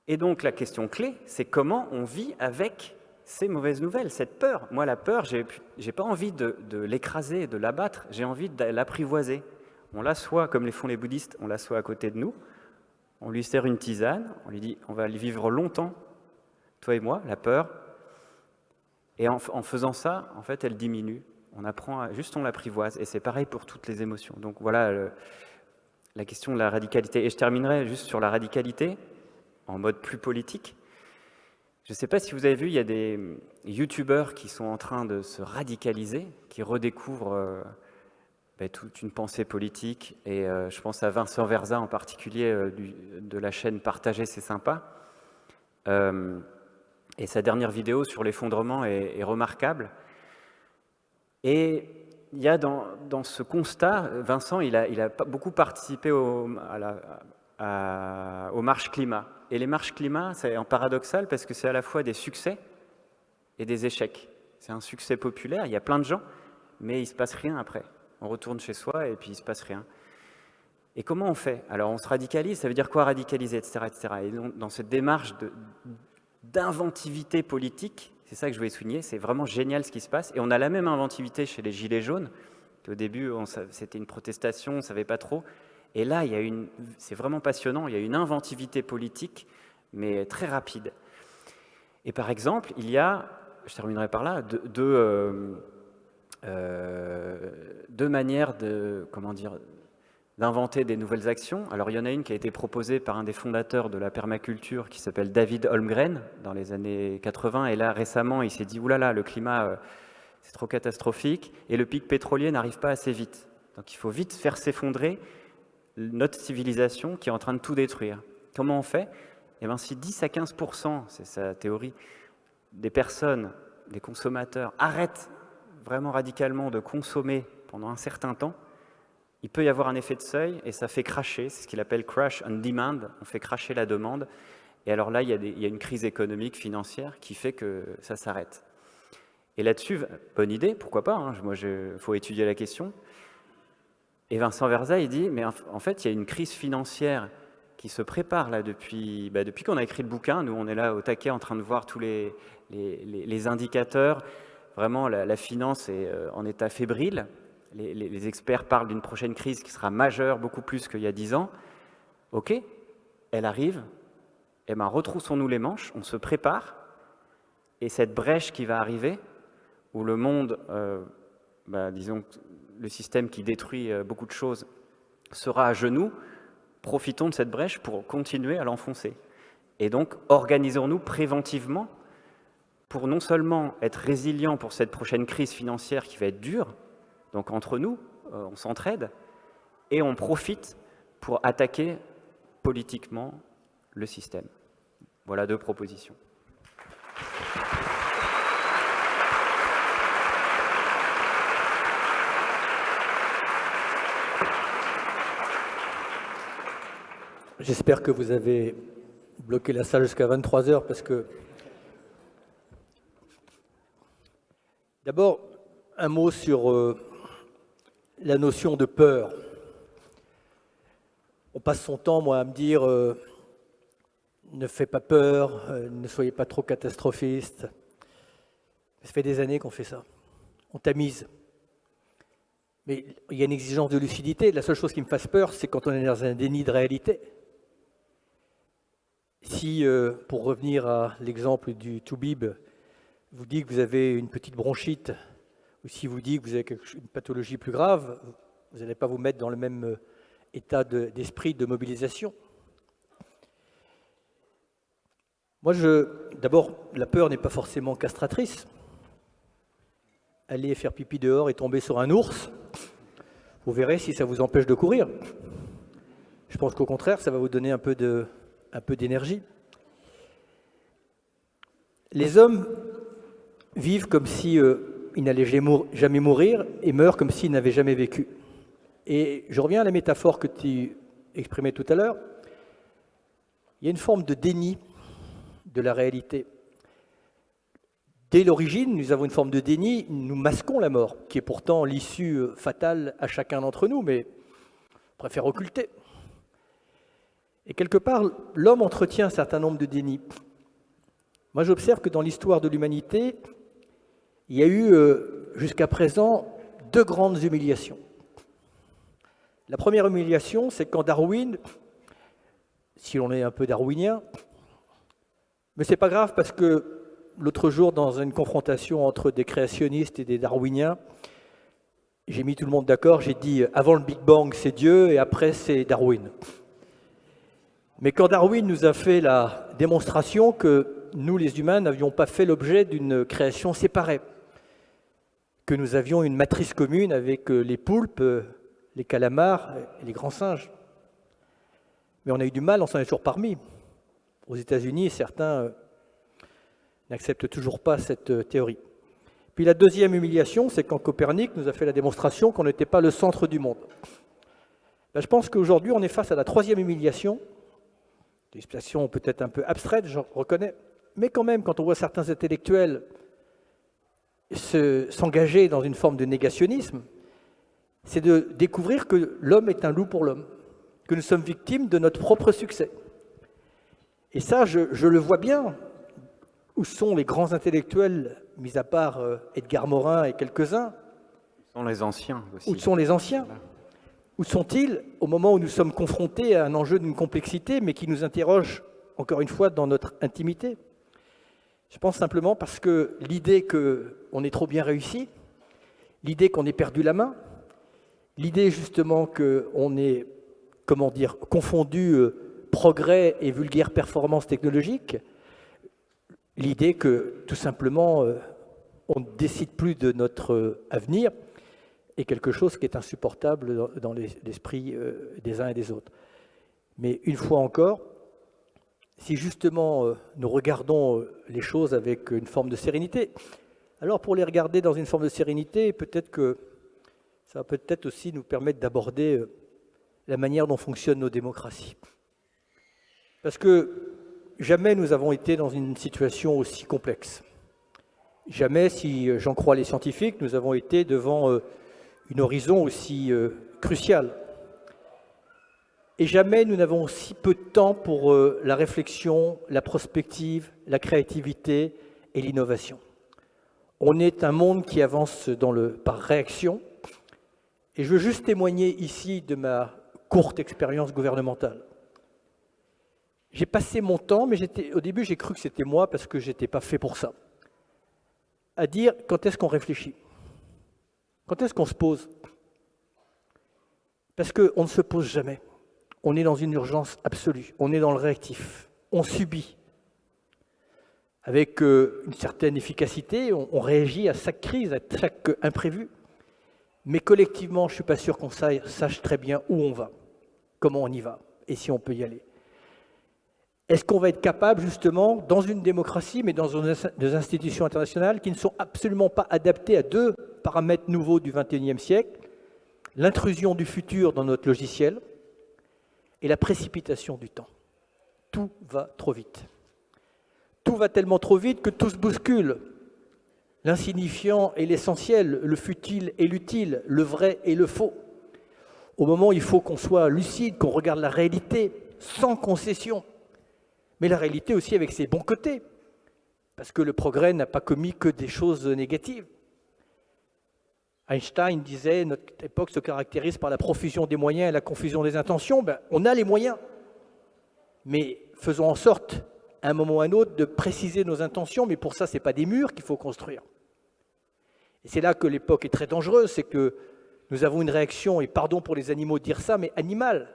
Et donc, la question clé, c'est comment on vit avec ces mauvaises nouvelles, cette peur. Moi, la peur, j'ai pas envie de l'écraser, de l'abattre, j'ai envie de l'apprivoiser. On l'assoit, comme les font les bouddhistes, on l'assoit à côté de nous, on lui sert une tisane, on lui dit on va vivre longtemps, toi et moi, la peur. Et en faisant ça, en fait, elle diminue. On apprend, juste on l'apprivoise. Et c'est pareil pour toutes les émotions. Donc voilà la question de la radicalité. Et je terminerai juste sur la radicalité, en mode plus politique. Je ne sais pas si vous avez vu, il y a des youtubeurs qui sont en train de se radicaliser, qui redécouvrent toute une pensée politique. Et je pense à Vincent Verza en particulier, de la chaîne Partager, c'est sympa. Et sa dernière vidéo sur l'effondrement est remarquable. Et il y a dans ce constat, Vincent, il a beaucoup participé aux marches climat. Et les marches climat, c'est paradoxal parce que c'est à la fois des succès et des échecs. C'est un succès populaire, il y a plein de gens, mais il ne se passe rien après. On retourne chez soi et puis il ne se passe rien. Et comment on fait? Alors on se radicalise, ça veut dire quoi radicaliser, etc. etc. Et dans cette démarche d'inventivité politique, c'est ça que je voulais souligner, c'est vraiment génial ce qui se passe. Et on a la même inventivité chez les Gilets jaunes. Au début, c'était une protestation, on ne savait pas trop. Et là, c'est vraiment passionnant, il y a une inventivité politique, mais très rapide. Et par exemple, il y a, je terminerai par là, deux manières d'inventer des nouvelles actions. Alors il y en a une qui a été proposée par un des fondateurs de la permaculture qui s'appelle David Holmgren dans les années 80. Et là, récemment, il s'est dit « oulala, le climat, c'est trop catastrophique et le pic pétrolier n'arrive pas assez vite. Donc il faut vite faire s'effondrer notre civilisation qui est en train de tout détruire. » Comment on fait? Eh bien, si 10 à 15%, c'est sa théorie, des personnes, des consommateurs, arrêtent vraiment radicalement de consommer pendant un certain temps, il peut y avoir un effet de seuil et ça fait crasher, c'est ce qu'il appelle crash on demand, on fait crasher la demande. Et alors là, il y a une crise économique, financière qui fait que ça s'arrête. Et là-dessus, bonne idée, pourquoi pas, hein, faut étudier la question. Et Vincent Verza, il dit, mais en fait, il y a une crise financière qui se prépare là depuis qu'on a écrit le bouquin. Nous, on est là au taquet en train de voir tous les indicateurs. Vraiment, la finance est en état fébrile. Les experts parlent d'une prochaine crise qui sera majeure, beaucoup plus qu'il y a 10 ans. OK, elle arrive. Eh bien, retroussons-nous les manches, on se prépare. Et cette brèche qui va arriver, où le monde, disons, le système qui détruit beaucoup de choses, sera à genoux, profitons de cette brèche pour continuer à l'enfoncer. Et donc, organisons-nous préventivement pour non seulement être résilients pour cette prochaine crise financière qui va être dure, donc entre nous, on s'entraide, et on profite pour attaquer politiquement le système. Voilà 2 propositions. J'espère que vous avez bloqué la salle jusqu'à 23h parce que... D'abord, un mot sur la notion de peur. On passe son temps, moi, à me dire ne fais pas peur, ne soyez pas trop catastrophiste. Ça fait des années qu'on fait ça. On tamise. Mais il y a une exigence de lucidité. La seule chose qui me fasse peur, c'est quand on est dans un déni de réalité. Si, pour revenir à l'exemple du Toubib, vous dites que vous avez une petite bronchite ou si vous dit que vous avez une pathologie plus grave, vous n'allez pas vous mettre dans le même état d'esprit de mobilisation. Moi, d'abord, la peur n'est pas forcément castratrice. Aller faire pipi dehors et tomber sur un ours, vous verrez si ça vous empêche de courir. Je pense qu'au contraire, ça va vous donner un peu d'énergie. Les hommes vivent comme si ils n'allaient jamais mourir et meurent comme s'ils n'avaient jamais vécu. Et je reviens à la métaphore que tu exprimais tout à l'heure. Il y a une forme de déni de la réalité. Dès l'origine, nous avons une forme de déni, nous masquons la mort, qui est pourtant l'issue fatale à chacun d'entre nous, mais on préfère occulter. Et quelque part, l'homme entretient un certain nombre de dénis. Moi, j'observe que dans l'histoire de l'humanité, il y a eu jusqu'à présent 2 grandes humiliations. La première humiliation, c'est quand Darwin, si l'on est un peu darwinien, mais c'est pas grave parce que l'autre jour, dans une confrontation entre des créationnistes et des darwiniens, j'ai mis tout le monde d'accord, j'ai dit avant le Big Bang c'est Dieu et après c'est Darwin. Mais quand Darwin nous a fait la démonstration que nous les humains n'avions pas fait l'objet d'une création séparée, que nous avions une matrice commune avec les poulpes, les calamars et les grands singes. Mais on a eu du mal, on s'en est toujours parmi. Aux États-Unis, certains n'acceptent toujours pas cette théorie. Puis la deuxième humiliation, c'est quand Copernic nous a fait la démonstration qu'on n'était pas le centre du monde. Je pense qu'aujourd'hui, on est face à la troisième humiliation, une expression peut-être un peu abstraite, je reconnais, mais quand même, quand on voit certains intellectuels s'engager dans une forme de négationnisme, c'est de découvrir que l'homme est un loup pour l'homme, que nous sommes victimes de notre propre succès. Et ça, je le vois bien. Où sont les grands intellectuels, mis à part Edgar Morin et quelques-uns? Où sont les anciens aussi? Où sont les anciens? Où sont-ils au moment où nous sommes confrontés à un enjeu d'une complexité, mais qui nous interroge, encore une fois, dans notre intimité? Je pense simplement parce que l'idée qu'on est trop bien réussi, l'idée qu'on ait perdu la main, l'idée justement qu'on est, confondu progrès et vulgaire performance technologique, l'idée que tout simplement on ne décide plus de notre avenir est quelque chose qui est insupportable dans l'esprit des uns et des autres. Mais une fois encore, si justement nous regardons les choses avec une forme de sérénité, alors pour les regarder dans une forme de sérénité, peut-être que ça va peut-être aussi nous permettre d'aborder la manière dont fonctionnent nos démocraties. Parce que jamais nous avons été dans une situation aussi complexe. Jamais, si j'en crois les scientifiques, nous avons été devant un horizon aussi crucial. Et jamais nous n'avons si peu de temps pour la réflexion, la prospective, la créativité et l'innovation. On est un monde qui avance par réaction. Et je veux juste témoigner ici de ma courte expérience gouvernementale. J'ai passé mon temps, mais au début j'ai cru que c'était moi parce que je n'étais pas fait pour ça, à dire quand est-ce qu'on réfléchit, quand est-ce qu'on se pose. Parce qu'on ne se pose jamais. On est dans une urgence absolue, on est dans le réactif, on subit. Avec une certaine efficacité, on réagit à chaque crise, à chaque imprévu. Mais collectivement, je ne suis pas sûr qu'on sache très bien où on va, comment on y va, et si on peut y aller. Est-ce qu'on va être capable, justement, dans une démocratie, mais dans des institutions internationales qui ne sont absolument pas adaptées à 2 paramètres nouveaux du XXIe siècle, l'intrusion du futur dans notre logiciel et la précipitation du temps. Tout va trop vite. Tout va tellement trop vite que tout se bouscule. L'insignifiant et l'essentiel, le futile et l'utile, le vrai et le faux. Au moment où il faut qu'on soit lucide, qu'on regarde la réalité sans concession. Mais la réalité aussi avec ses bons côtés, parce que le progrès n'a pas commis que des choses négatives. Einstein disait « Notre époque se caractérise par la profusion des moyens et la confusion des intentions ». On a les moyens, mais faisons en sorte, à un moment ou à un autre, de préciser nos intentions, mais pour ça, ce n'est pas des murs qu'il faut construire. Et c'est là que l'époque est très dangereuse, c'est que nous avons une réaction, et pardon pour les animaux de dire ça, mais animale.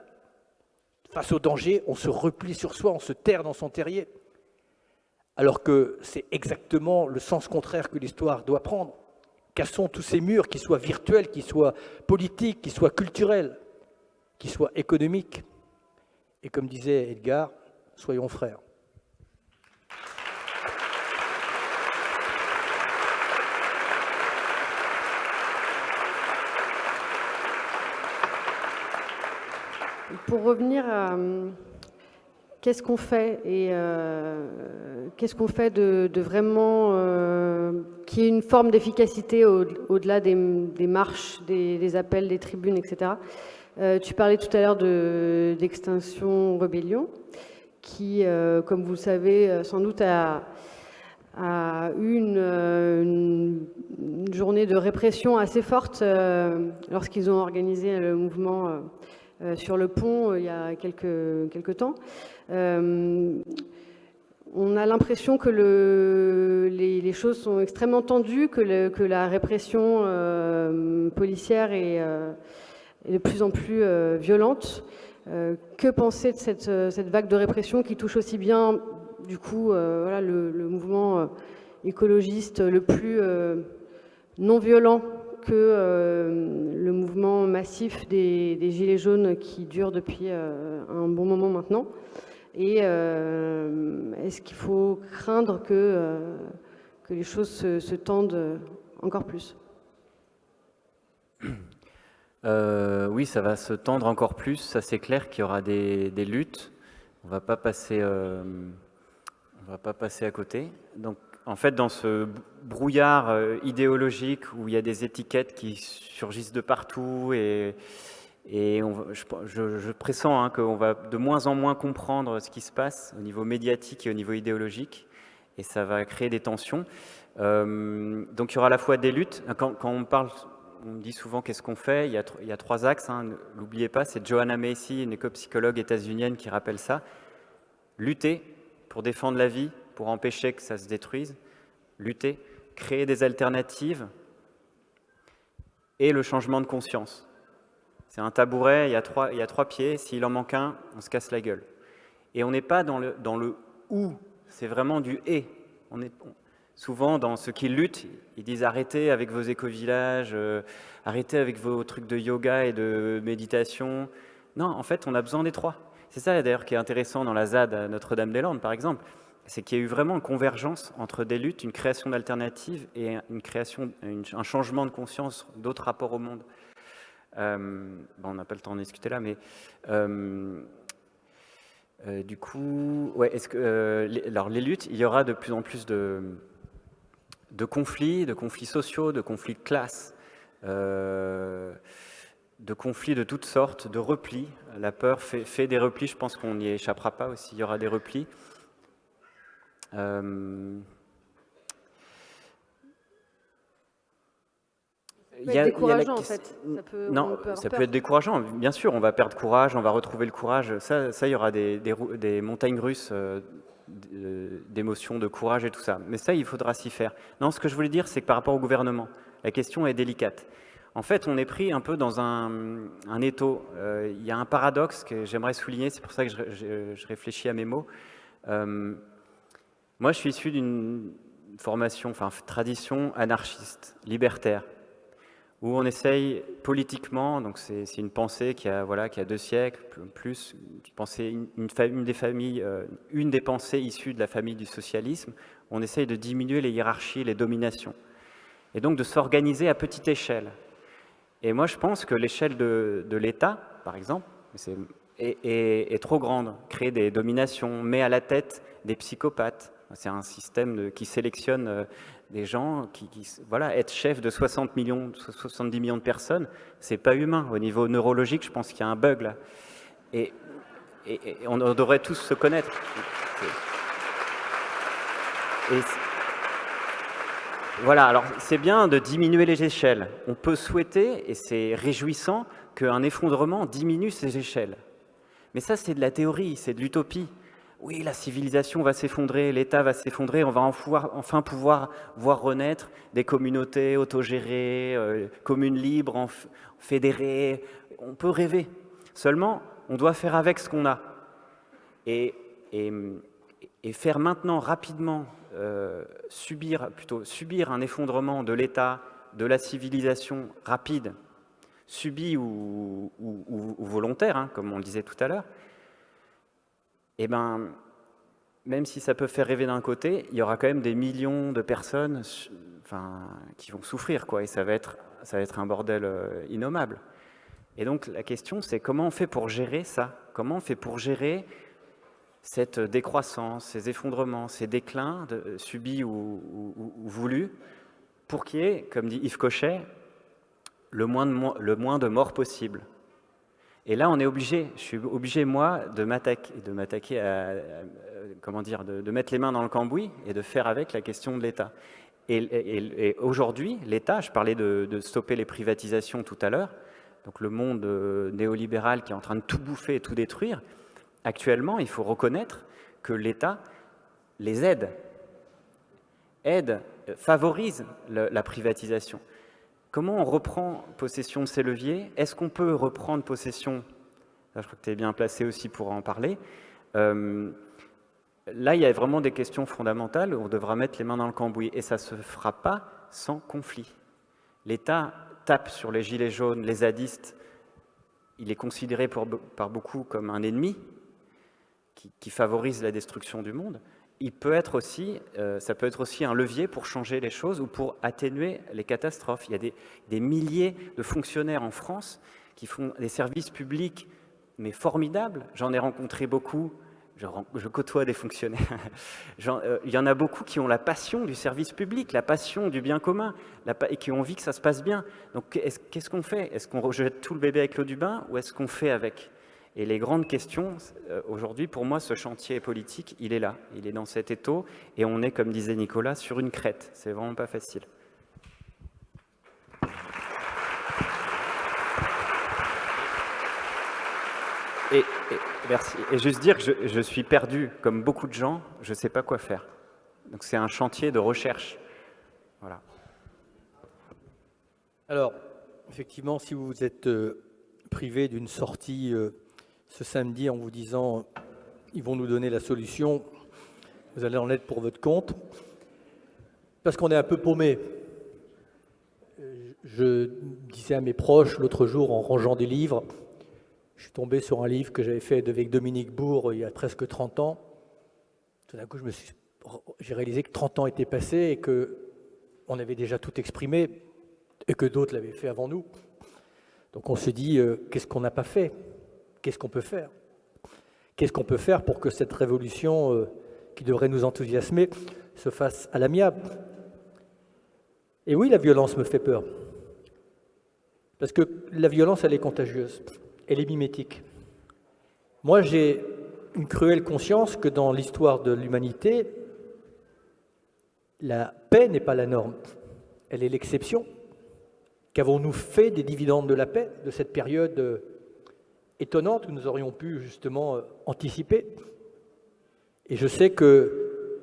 Face au danger, on se replie sur soi, on se terre dans son terrier. Alors que c'est exactement le sens contraire que l'histoire doit prendre. Cassons tous ces murs, qu'ils soient virtuels, qu'ils soient politiques, qu'ils soient culturels, qu'ils soient économiques. Et comme disait Edgar, soyons frères. Pour revenir à qu'est-ce qu'on fait et qu'est-ce qu'on fait de vraiment qui ait une forme d'efficacité au-delà des marches, des appels, des tribunes, etc. Tu parlais tout à l'heure d'Extinction Rebellion, qui, comme vous le savez, sans doute a eu une journée de répression assez forte lorsqu'ils ont organisé le mouvement sur le pont il y a quelques temps. On a l'impression que les choses sont extrêmement tendues, que la répression policière est de plus en plus violente. Que penser de cette vague de répression qui touche aussi bien, du coup, voilà, le mouvement écologiste le plus non violent que le mouvement massif des Gilets jaunes qui dure depuis un bon moment maintenant. Et est-ce qu'il faut craindre que les choses se tendent encore plus ? Oui, ça va se tendre encore plus. Ça, c'est clair qu'il y aura des luttes. On va pas passer à côté. Donc, en fait, dans ce brouillard idéologique où il y a des étiquettes qui surgissent de partout et je pressens qu'on va de moins en moins comprendre ce qui se passe au niveau médiatique et au niveau idéologique, et ça va créer des tensions. Donc il y aura à la fois des luttes. Quand on parle, on dit souvent qu'est-ce qu'on fait, il y a 3 axes, hein, n'oubliez pas, c'est Joanna Macy, une éco-psychologue états-unienne qui rappelle ça. Lutter pour défendre la vie, pour empêcher que ça se détruise, lutter, créer des alternatives et le changement de conscience. C'est un tabouret, il y a 3 pieds, s'il en manque un, on se casse la gueule. Et on n'est pas dans le ou, c'est vraiment du et. Souvent, dans ceux qui luttent, ils disent arrêtez avec vos éco-villages, arrêtez avec vos trucs de yoga et de méditation. Non, en fait, on a besoin des 3. C'est ça d'ailleurs qui est intéressant dans la ZAD à Notre-Dame-des-Landes, par exemple. C'est qu'il y a eu vraiment une convergence entre des luttes, une création d'alternatives et un changement de conscience, d'autres rapports au monde. On n'a pas le temps d'en discuter là, mais du coup, ouais, alors les luttes, il y aura de plus en plus de conflits sociaux, de conflits de classe, de conflits de toutes sortes, de replis. La peur fait des replis, je pense qu'on n'y échappera pas aussi, il y aura des replis. Ça peut être décourageant, en fait. Ça peut être décourageant. Bien sûr, on va perdre courage, on va retrouver le courage. Ça il y aura des montagnes russes d'émotions, de courage et tout ça. Mais ça, il faudra s'y faire. Non, ce que je voulais dire, c'est que par rapport au gouvernement, la question est délicate. En fait, on est pris un peu dans un étau. Il y a un paradoxe que j'aimerais souligner, c'est pour ça que je réfléchis à mes mots. Moi, je suis issu d'une tradition anarchiste, libertaire, où on essaye politiquement, donc c'est une pensée qui a 2 siècles, plus, une des pensées issues de la famille du socialisme, on essaye de diminuer les hiérarchies, les dominations, et donc de s'organiser à petite échelle. Et moi, je pense que l'échelle de l'État, par exemple, est trop grande, créer des dominations, met à la tête des psychopathes. C'est un système qui sélectionne des gens être chef de 70 millions de personnes, c'est pas humain. Au niveau neurologique, je pense qu'il y a un bug là. Et on devrait tous se connaître. Voilà, alors c'est bien de diminuer les échelles. On peut souhaiter, et c'est réjouissant, qu'un effondrement diminue ces échelles. Mais ça, c'est de la théorie, c'est de l'utopie. oui, la civilisation va s'effondrer, l'État va s'effondrer, on va enfin pouvoir voir renaître des communautés autogérées, communes libres, fédérées. On peut rêver. Seulement, on doit faire avec ce qu'on a. Et faire maintenant, rapidement, subir un effondrement de l'État, de la civilisation rapide, subi ou volontaire, hein, comme on le disait tout à l'heure, eh ben, même si ça peut faire rêver d'un côté, il y aura quand même des millions de personnes qui vont souffrir, quoi, et ça va être un bordel innommable. Et donc la question, c'est comment on fait pour gérer ça? Comment on fait pour gérer cette décroissance, ces effondrements, ces déclins subis ou voulus, pour qu'il y ait, comme dit Yves Cochet, le moins de morts possible. Et là, je suis obligé, moi, de m'attaquer à de mettre les mains dans le cambouis et de faire avec la question de l'État. Et aujourd'hui, l'État, je parlais de stopper les privatisations tout à l'heure, donc le monde néolibéral qui est en train de tout bouffer et tout détruire, actuellement, il faut reconnaître que l'État les favorise la privatisation. Comment on reprend possession de ces leviers? Est-ce qu'on peut reprendre possession? Là, je crois que tu es bien placé aussi pour en parler. Là, il y a vraiment des questions fondamentales où on devra mettre les mains dans le cambouis. Et ça ne se fera pas sans conflit. L'État tape sur les gilets jaunes, les zadistes. Il est considéré par beaucoup comme un ennemi qui favorise la destruction du monde. Ça peut être aussi un levier pour changer les choses ou pour atténuer les catastrophes. Il y a des milliers de fonctionnaires en France qui font des services publics, mais formidables. J'en ai rencontré beaucoup, je côtoie des fonctionnaires. Il y en a beaucoup qui ont la passion du service public, la passion du bien commun, et qui ont envie que ça se passe bien. Donc qu'est-ce qu'on fait? Est-ce qu'on rejette tout le bébé avec l'eau du bain ou est-ce qu'on fait avec? Et les grandes questions, aujourd'hui, pour moi, ce chantier politique, il est là. Il est dans cet étau. Et on est, comme disait Nicolas, sur une crête. C'est vraiment pas facile. Et merci. Et juste dire que je suis perdu, comme beaucoup de gens, je ne sais pas quoi faire. Donc c'est un chantier de recherche. Voilà. Alors, effectivement, si vous êtes privé d'une sortie ce samedi en vous disant ils vont nous donner la solution, vous allez en être pour votre compte, parce qu'on est un peu paumé. Je disais à mes proches l'autre jour en rangeant des livres, je suis tombé sur un livre que j'avais fait avec Dominique Bourg il y a presque 30 ans. Tout d'un coup, j'ai réalisé que 30 ans étaient passés et qu'on avait déjà tout exprimé et que d'autres l'avaient fait avant nous. Donc on se dit, qu'est-ce qu'on n'a pas fait? Qu'est-ce qu'on peut faire? Qu'est-ce qu'on peut faire pour que cette révolution qui devrait nous enthousiasmer se fasse à l'amiable? Et oui, la violence me fait peur. Parce que la violence, elle est contagieuse, elle est mimétique. Moi, j'ai une cruelle conscience que dans l'histoire de l'humanité, la paix n'est pas la norme, elle est l'exception. Qu'avons-nous fait des dividendes de la paix, de cette période étonnante que nous aurions pu justement anticiper? Et je sais que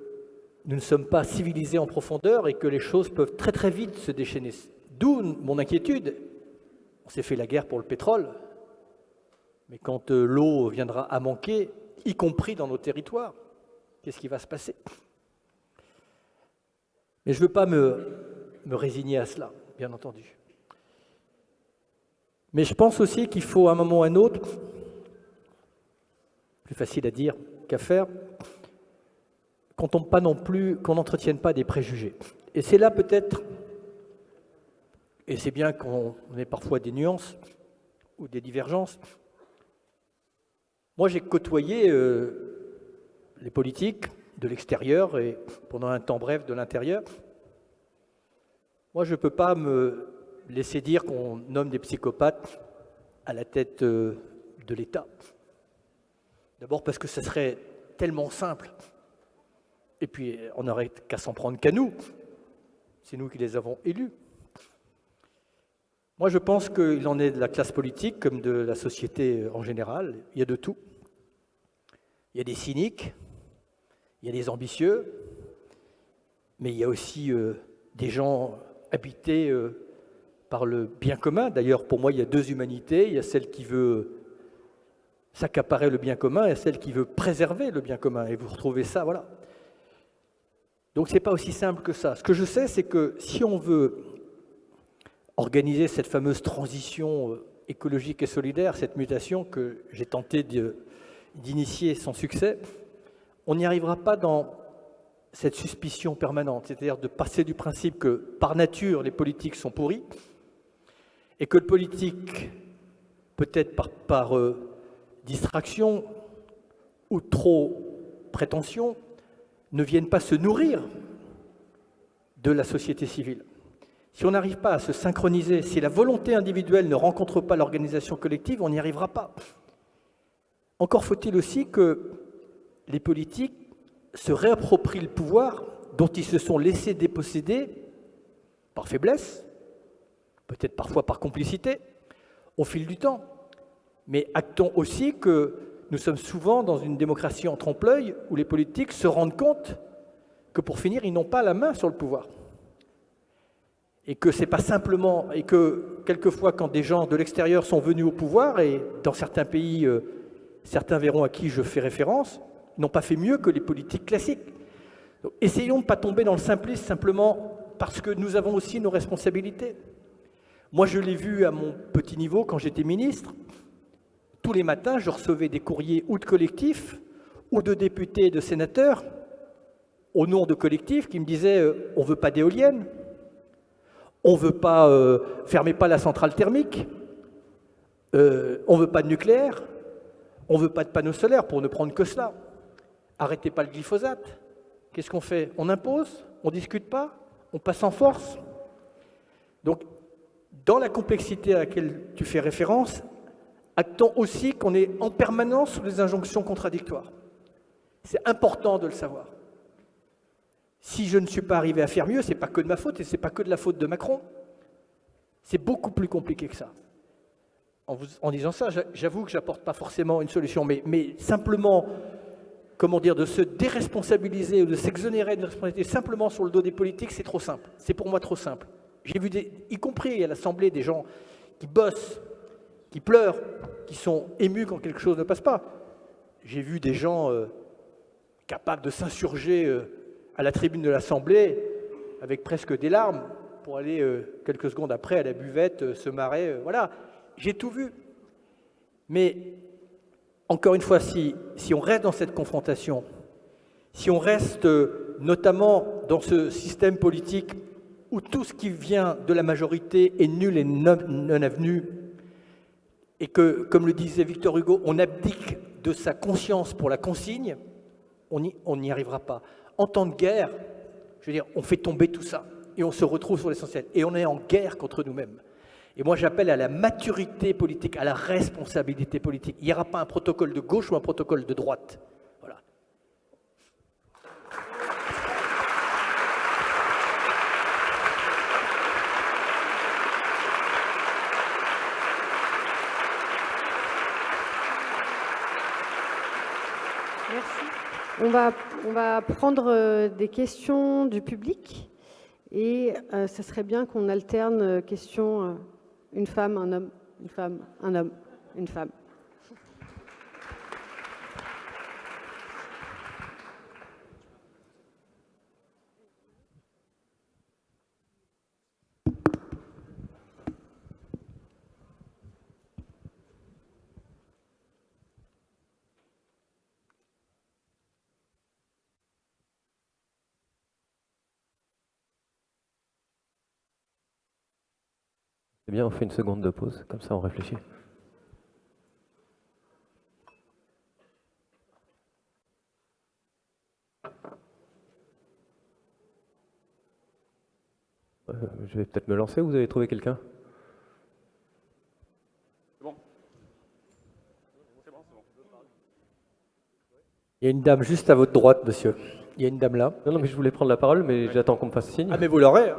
nous ne sommes pas civilisés en profondeur et que les choses peuvent très très vite se déchaîner. D'où mon inquiétude. On s'est fait la guerre pour le pétrole, mais quand l'eau viendra à manquer, y compris dans nos territoires, qu'est-ce qui va se passer? Mais je ne veux pas me résigner à cela, bien entendu. Mais je pense aussi qu'il faut à un moment ou à un autre, plus facile à dire qu'à faire, qu'on n'entretienne pas des préjugés. Et c'est là peut-être, et c'est bien qu'on ait parfois des nuances ou des divergences. Moi, j'ai côtoyé les politiques de l'extérieur et pendant un temps bref de l'intérieur. Moi, je ne peux pas me laisser dire qu'on nomme des psychopathes à la tête de l'État. D'abord parce que ce serait tellement simple. Et puis, on n'aurait qu'à s'en prendre qu'à nous. C'est nous qui les avons élus. Moi, je pense qu'il en est de la classe politique comme de la société en général. Il y a de tout. Il y a des cyniques, il y a des ambitieux, mais il y a aussi des gens habités par le bien commun. D'ailleurs, pour moi, il y a deux humanités. Il y a celle qui veut s'accaparer le bien commun et celle qui veut préserver le bien commun. Et vous retrouvez ça, voilà. Donc, ce n'est pas aussi simple que ça. Ce que je sais, c'est que si on veut organiser cette fameuse transition écologique et solidaire, cette mutation que j'ai tenté d'initier sans succès, on n'y arrivera pas dans cette suspicion permanente, c'est-à-dire de passer du principe que, par nature, les politiques sont pourris, et que le politique, peut-être par distraction ou trop prétention, ne vienne pas se nourrir de la société civile. Si on n'arrive pas à se synchroniser, si la volonté individuelle ne rencontre pas l'organisation collective, on n'y arrivera pas. Encore faut-il aussi que les politiques se réapproprient le pouvoir dont ils se sont laissés déposséder par faiblesse, peut-être parfois par complicité, au fil du temps. Mais actons aussi que nous sommes souvent dans une démocratie en trompe-l'œil où les politiques se rendent compte que pour finir, ils n'ont pas la main sur le pouvoir. Et que c'est pas simplement, et que quelquefois quand des gens de l'extérieur sont venus au pouvoir, et dans certains pays, certains verront à qui je fais référence, n'ont pas fait mieux que les politiques classiques. Donc, essayons de ne pas tomber dans le simplisme simplement parce que nous avons aussi nos responsabilités. Moi, je l'ai vu à mon petit niveau quand j'étais ministre. Tous les matins, je recevais des courriers ou de collectifs ou de députés et de sénateurs au nom de collectifs qui me disaient on ne veut pas d'éoliennes, on ne veut pas fermer pas la centrale thermique, on ne veut pas de nucléaire, on ne veut pas de panneaux solaires pour ne prendre que cela. Arrêtez pas le glyphosate. Qu'est-ce qu'on fait? On impose? On ne discute pas? On passe en force? Donc, dans la complexité à laquelle tu fais référence, actons aussi qu'on est en permanence sous des injonctions contradictoires. C'est important de le savoir. Si je ne suis pas arrivé à faire mieux, ce n'est pas que de ma faute et ce n'est pas que de la faute de Macron. C'est beaucoup plus compliqué que ça. En disant ça, j'avoue que je n'apporte pas forcément une solution, mais simplement, comment dire, de se déresponsabiliser ou de s'exonérer de responsabilité simplement sur le dos des politiques, c'est trop simple. C'est pour moi trop simple. J'ai vu, y compris à l'Assemblée, des gens qui bossent, qui pleurent, qui sont émus quand quelque chose ne passe pas. J'ai vu des gens capables de s'insurger à la tribune de l'Assemblée avec presque des larmes pour aller quelques secondes après à la buvette se marrer. Voilà, j'ai tout vu. Mais encore une fois, si on reste dans cette confrontation, si on reste notamment dans ce système politique où tout ce qui vient de la majorité est nul et non avenu, et que, comme le disait Victor Hugo, on abdique de sa conscience pour la consigne, on n'y arrivera pas. En temps de guerre, je veux dire, on fait tomber tout ça, et on se retrouve sur l'essentiel, et on est en guerre contre nous-mêmes. Et moi, j'appelle à la maturité politique, à la responsabilité politique. Il n'y aura pas un protocole de gauche ou un protocole de droite. Voilà. Merci. On va prendre des questions du public et ça serait bien qu'on alterne questions une femme, un homme, une femme, un homme, une femme. C'est bien, on fait une seconde de pause, comme ça on réfléchit. Je vais peut-être me lancer, vous avez trouvé quelqu'un? C'est bon. Il y a une dame juste à votre droite, monsieur. Il y a une dame là. Non, mais je voulais prendre la parole, mais j'attends qu'on me fasse signe. Ah, mais vous l'aurez.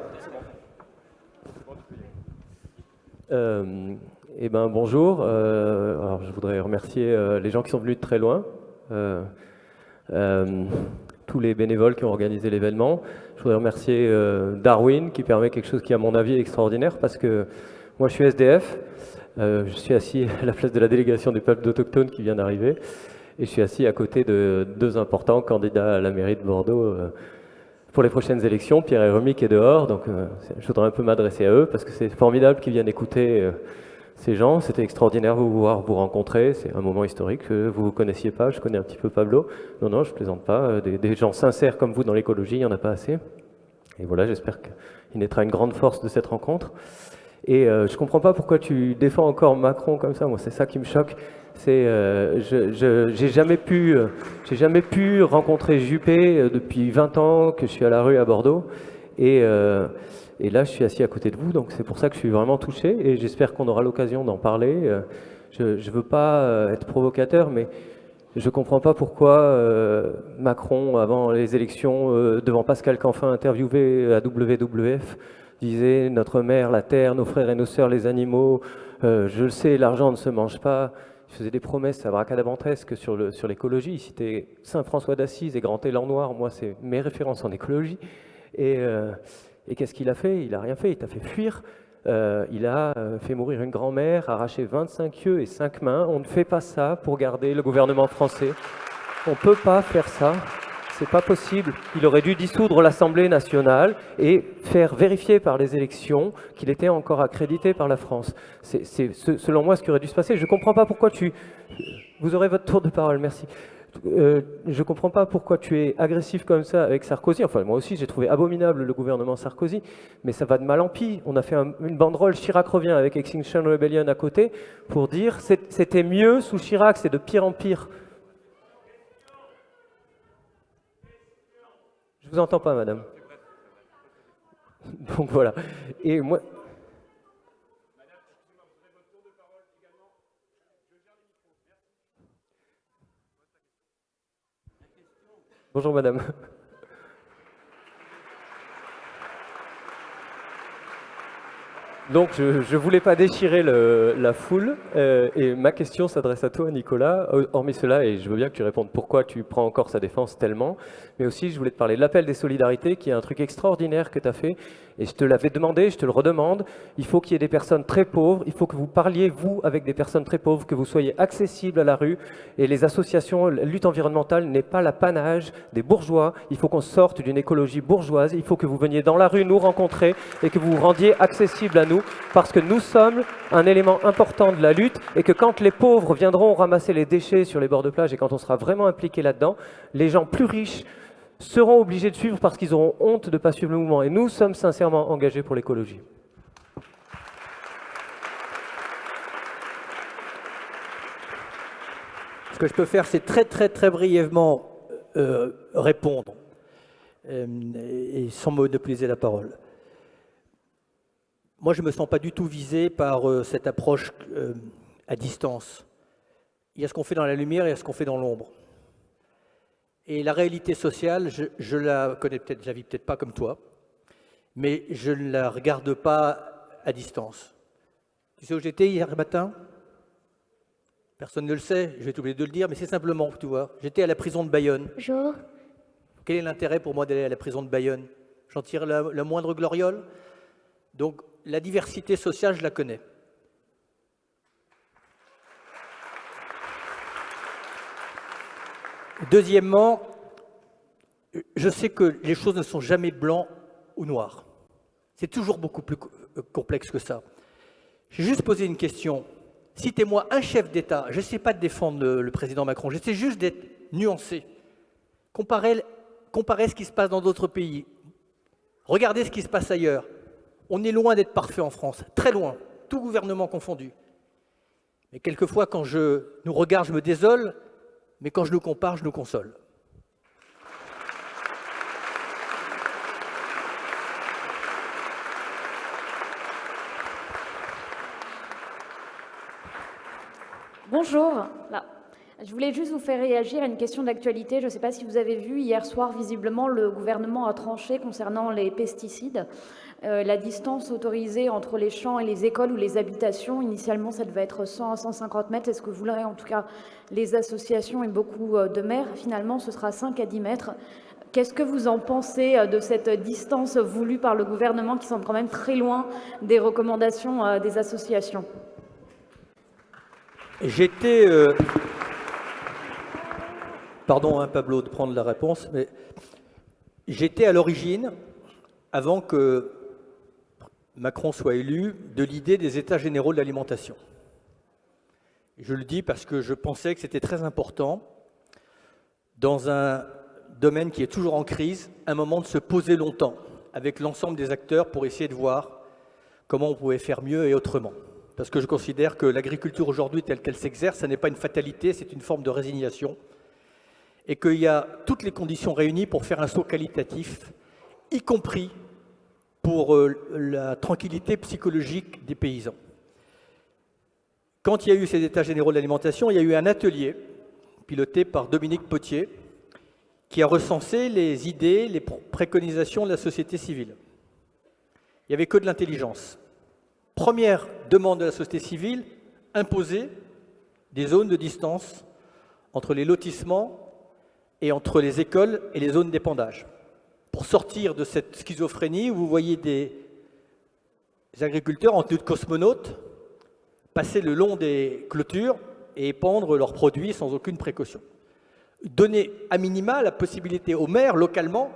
Eh ben bonjour. Alors je voudrais remercier les gens qui sont venus de très loin tous les bénévoles qui ont organisé l'événement. Je voudrais remercier Darwin qui permet quelque chose qui, à mon avis, est extraordinaire parce que moi, je suis SDF. Je suis assis à la place de la délégation des peuples autochtones qui vient d'arriver et je suis assis à côté de deux importants candidats à la mairie de Bordeaux pour les prochaines élections. Pierre et Rémi qui est dehors, donc je voudrais un peu m'adresser à eux parce que c'est formidable qu'ils viennent écouter ces gens. C'était extraordinaire de vous rencontrer, c'est un moment historique. Vous ne vous connaissiez pas, je connais un petit peu Pablo. Non, je ne plaisante pas. Des gens sincères comme vous dans l'écologie, il n'y en a pas assez. Et voilà, j'espère qu'il naîtra une grande force de cette rencontre. Et je ne comprends pas pourquoi tu défends encore Macron comme ça. Moi, c'est ça qui me choque. J'ai jamais pu rencontrer Juppé depuis 20 ans que je suis à la rue à Bordeaux. Et là, je suis assis à côté de vous, donc c'est pour ça que je suis vraiment touché. Et j'espère qu'on aura l'occasion d'en parler. Je ne veux pas être provocateur, mais je ne comprends pas pourquoi Macron, avant les élections, devant Pascal Canfin, interviewé à WWF, disait « Notre mère, la terre, nos frères et nos sœurs, les animaux, je le sais, l'argent ne se mange pas ». Il faisait des promesses abracadabrantesques sur l'écologie. Il citait Saint François d'Assise et Grand Élan Noir. Moi, c'est mes références en écologie. Et qu'est-ce qu'il a fait? Il n'a rien fait, il t'a fait fuir. Il a fait mourir une grand-mère, arraché 25 yeux et 5 mains. On ne fait pas ça pour garder le gouvernement français. On ne peut pas faire ça. C'est pas possible. Il aurait dû dissoudre l'Assemblée nationale et faire vérifier par les élections qu'il était encore accrédité par la France. C'est selon moi ce qui aurait dû se passer. Je ne comprends pas pourquoi Vous aurez votre tour de parole, merci. Je ne comprends pas pourquoi tu es agressif comme ça avec Sarkozy. Enfin, moi aussi, j'ai trouvé abominable le gouvernement Sarkozy, mais ça va de mal en pis. On a fait une banderole Chirac revient avec Extinction Rebellion à côté pour dire c'était mieux sous Chirac, c'est de pire en pire. Je vous entends pas, madame. Donc voilà. Et moi. Bonjour, madame. Donc, je ne voulais pas déchirer la foule, et ma question s'adresse à toi, Nicolas. Hormis cela, et je veux bien que tu répondes pourquoi tu prends encore sa défense tellement, mais aussi je voulais te parler de l'appel des solidarités, qui est un truc extraordinaire que tu as fait, et je te l'avais demandé, je te le redemande. Il faut qu'il y ait des personnes très pauvres, il faut que vous parliez, vous, avec des personnes très pauvres, que vous soyez accessibles à la rue, et les associations, la lutte environnementale n'est pas l'apanage des bourgeois, il faut qu'on sorte d'une écologie bourgeoise, il faut que vous veniez dans la rue nous rencontrer, et que vous vous rendiez accessibles à nous, parce que nous sommes un élément important de la lutte et que quand les pauvres viendront ramasser les déchets sur les bords de plage et quand on sera vraiment impliqué là-dedans, les gens plus riches seront obligés de suivre parce qu'ils auront honte de ne pas suivre le mouvement. Et nous sommes sincèrement engagés pour l'écologie. Ce que je peux faire, c'est très brièvement répondre et sans monopoliser la parole. Moi, je ne me sens pas du tout visé par cette approche à distance. Il y a ce qu'on fait dans la lumière et il y a ce qu'on fait dans l'ombre. Et la réalité sociale, je la connais peut-être, je la vis peut-être pas comme toi, mais je ne la regarde pas à distance. Tu sais où j'étais hier matin? Personne ne le sait, je vais t'oublier de le dire, mais c'est simplement, tu vois, j'étais à la prison de Bayonne. Bonjour. Quel est l'intérêt pour moi d'aller à la prison de Bayonne? J'en tire la moindre gloriole? Donc, la diversité sociale, je la connais. Deuxièmement, je sais que les choses ne sont jamais blancs ou noirs. C'est toujours beaucoup plus complexe que ça. J'ai juste posé une question. Citez-moi un chef d'État. Je n'essaie pas de défendre le président Macron, j'essaie juste d'être nuancé. Comparez ce qui se passe dans d'autres pays. Regardez ce qui se passe ailleurs. On est loin d'être parfait en France, très loin, tout gouvernement confondu. Mais quelquefois, quand je nous regarde, je me désole, mais quand je nous compare, je nous console. Bonjour. Là. Je voulais juste vous faire réagir à une question d'actualité. Je ne sais pas si vous avez vu, hier soir, visiblement, le gouvernement a tranché concernant les pesticides. La distance autorisée entre les champs et les écoles ou les habitations, initialement, ça devait être 100 à 150 mètres. Est-ce que vous l'aurez, en tout cas, les associations et beaucoup de maires, finalement, ce sera 5 à 10 mètres. Qu'est-ce que vous en pensez de cette distance voulue par le gouvernement qui semble quand même très loin des recommandations des associations? J'étais... Pardon, hein, Pablo, de prendre la réponse, mais j'étais à l'origine, avant que Macron soit élu, de l'idée des États généraux de l'alimentation. Je le dis parce que je pensais que c'était très important, dans un domaine qui est toujours en crise, un moment de se poser longtemps avec l'ensemble des acteurs pour essayer de voir comment on pouvait faire mieux et autrement. Parce que je considère que l'agriculture aujourd'hui, telle qu'elle s'exerce, ce n'est pas une fatalité, c'est une forme de résignation. Et qu'il y a toutes les conditions réunies pour faire un saut qualitatif, y compris pour la tranquillité psychologique des paysans. Quand il y a eu ces États généraux de l'alimentation, il y a eu un atelier piloté par Dominique Potier qui a recensé les idées, les préconisations de la société civile. Il n'y avait que de l'intelligence. Première demande de la société civile, imposer des zones de distance entre les lotissements et entre les écoles et les zones d'épandage. Pour sortir de cette schizophrénie où vous voyez des agriculteurs en tenue de cosmonautes passer le long des clôtures et épandre leurs produits sans aucune précaution. Donner à minima la possibilité aux maires localement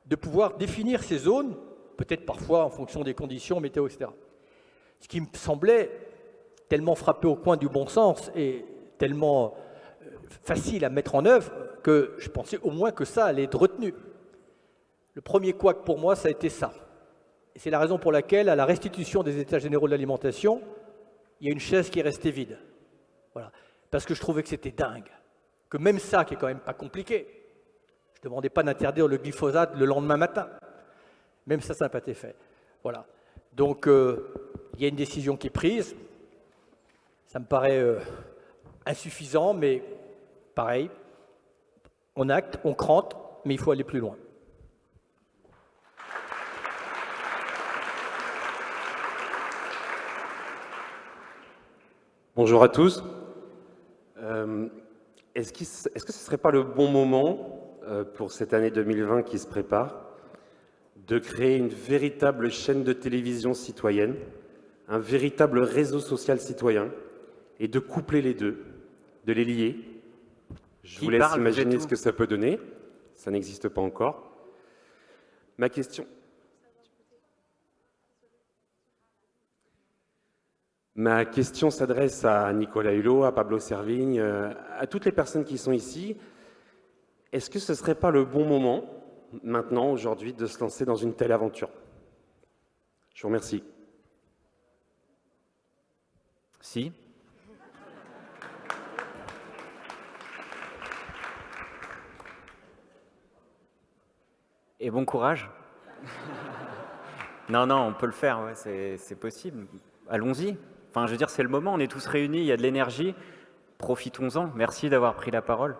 de pouvoir définir ces zones, peut-être parfois en fonction des conditions météo, etc. Ce qui me semblait tellement frappé au coin du bon sens et tellement facile à mettre en œuvre que je pensais au moins que ça allait être retenu. Le premier couac pour moi, ça a été ça. Et c'est la raison pour laquelle, à la restitution des États généraux de l'alimentation, il y a une chaise qui est restée vide. Voilà. Parce que je trouvais que c'était dingue. Que même ça, qui est quand même pas compliqué, je ne demandais pas d'interdire le glyphosate le lendemain matin. Même ça, ça n'a pas été fait. Voilà. Donc, il y a une décision qui est prise. Ça me paraît insuffisant, mais pareil, on acte, on crante, mais il faut aller plus loin. Bonjour à tous. Est-ce que ce ne serait pas le bon moment pour cette année 2020 qui se prépare de créer une véritable chaîne de télévision citoyenne, un véritable réseau social citoyen et de coupler les deux, de les lier? Je vous laisse imaginer ce que ça peut donner. Ça n'existe pas encore. Ma question s'adresse à Nicolas Hulot, à Pablo Servigne, à toutes les personnes qui sont ici. Est-ce que ce ne serait pas le bon moment, maintenant, aujourd'hui, de se lancer dans une telle aventure? Je vous remercie. Si. Et bon courage. Non, on peut le faire, ouais, c'est possible. Allons-y. Enfin, je veux dire, c'est le moment, on est tous réunis, il y a de l'énergie. Profitons-en. Merci d'avoir pris la parole.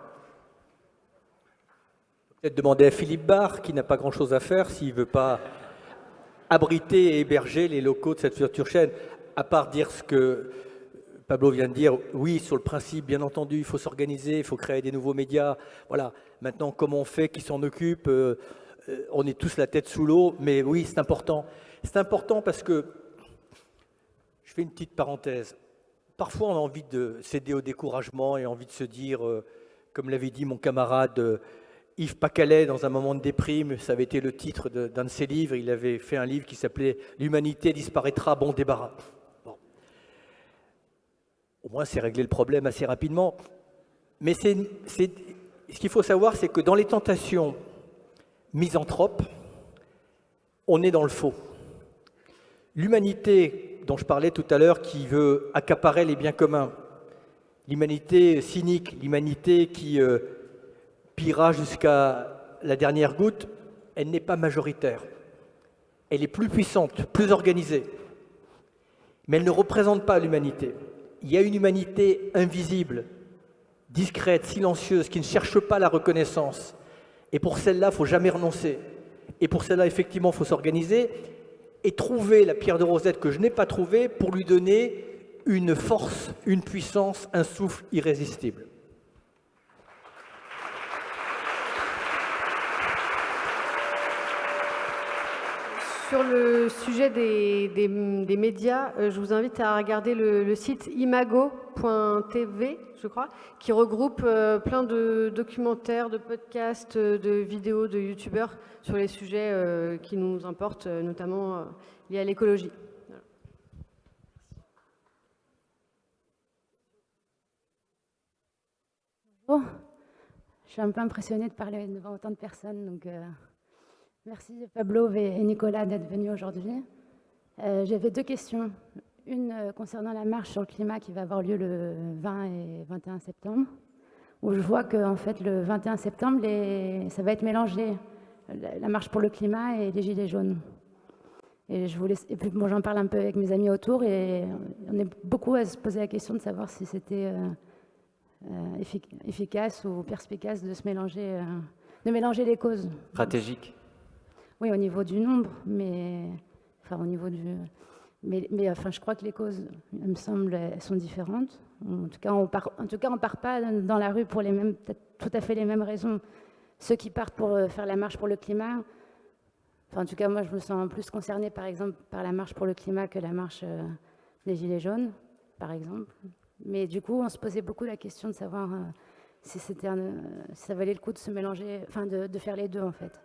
Peut-être demander à Philippe Barre, qui n'a pas grand-chose à faire, s'il ne veut pas abriter et héberger les locaux de cette future chaîne, à part dire ce que Pablo vient de dire. Oui, sur le principe, bien entendu, il faut s'organiser, il faut créer des nouveaux médias. Voilà. Maintenant, comment on fait, qui s'en occupe? On est tous la tête sous l'eau, mais oui, c'est important. C'est important parce que, je fais une petite parenthèse, parfois on a envie de céder au découragement et envie de se dire, comme l'avait dit mon camarade Yves Pacalet dans un moment de déprime, ça avait été le titre d'un de ses livres, il avait fait un livre qui s'appelait « L'humanité disparaîtra, bon débarras ». Bon. Au moins c'est réglé le problème assez rapidement, mais ce qu'il faut savoir, c'est que dans les tentations misanthropes, on est dans le faux. L'humanité dont je parlais tout à l'heure qui veut accaparer les biens communs, l'humanité cynique, l'humanité qui pillera jusqu'à la dernière goutte, elle n'est pas majoritaire. Elle est plus puissante, plus organisée. Mais elle ne représente pas l'humanité. Il y a une humanité invisible discrètes, silencieuses, qui ne cherchent pas la reconnaissance. Et pour celles-là, il ne faut jamais renoncer. Et pour celles-là, effectivement, il faut s'organiser et trouver la pierre de Rosette que je n'ai pas trouvée pour lui donner une force, une puissance, un souffle irrésistible. Sur le sujet des médias, je vous invite à regarder le site imago.tv, je crois, qui regroupe plein de documentaires, de podcasts, de vidéos de youtubeurs sur les sujets qui nous importent, notamment liés à l'écologie. Voilà. Bon, je suis un peu impressionnée de parler devant autant de personnes, donc merci Pablo et Nicolas d'être venus aujourd'hui. J'avais 2 questions. Une concernant la marche sur le climat qui va avoir lieu le 20 et 21 septembre, où je vois qu'en fait le 21 septembre, ça va être mélangé, la marche pour le climat et les gilets jaunes. Et puis bon, j'en parle un peu avec mes amis autour et on est beaucoup à se poser la question de savoir si c'était efficace ou perspicace de mélanger les causes. Stratégique. Oui, au niveau du nombre, mais enfin au niveau du, mais enfin je crois que les causes, il me semble, elles sont différentes. En tout cas, on part pas dans la rue pour peut-être tout à fait les mêmes raisons. Ceux qui partent pour faire la marche pour le climat, enfin en tout cas moi je me sens plus concernée par exemple par la marche pour le climat que la marche des gilets jaunes, par exemple. Mais du coup, on se posait beaucoup la question de savoir si ça valait le coup de se mélanger, enfin de faire les deux en fait.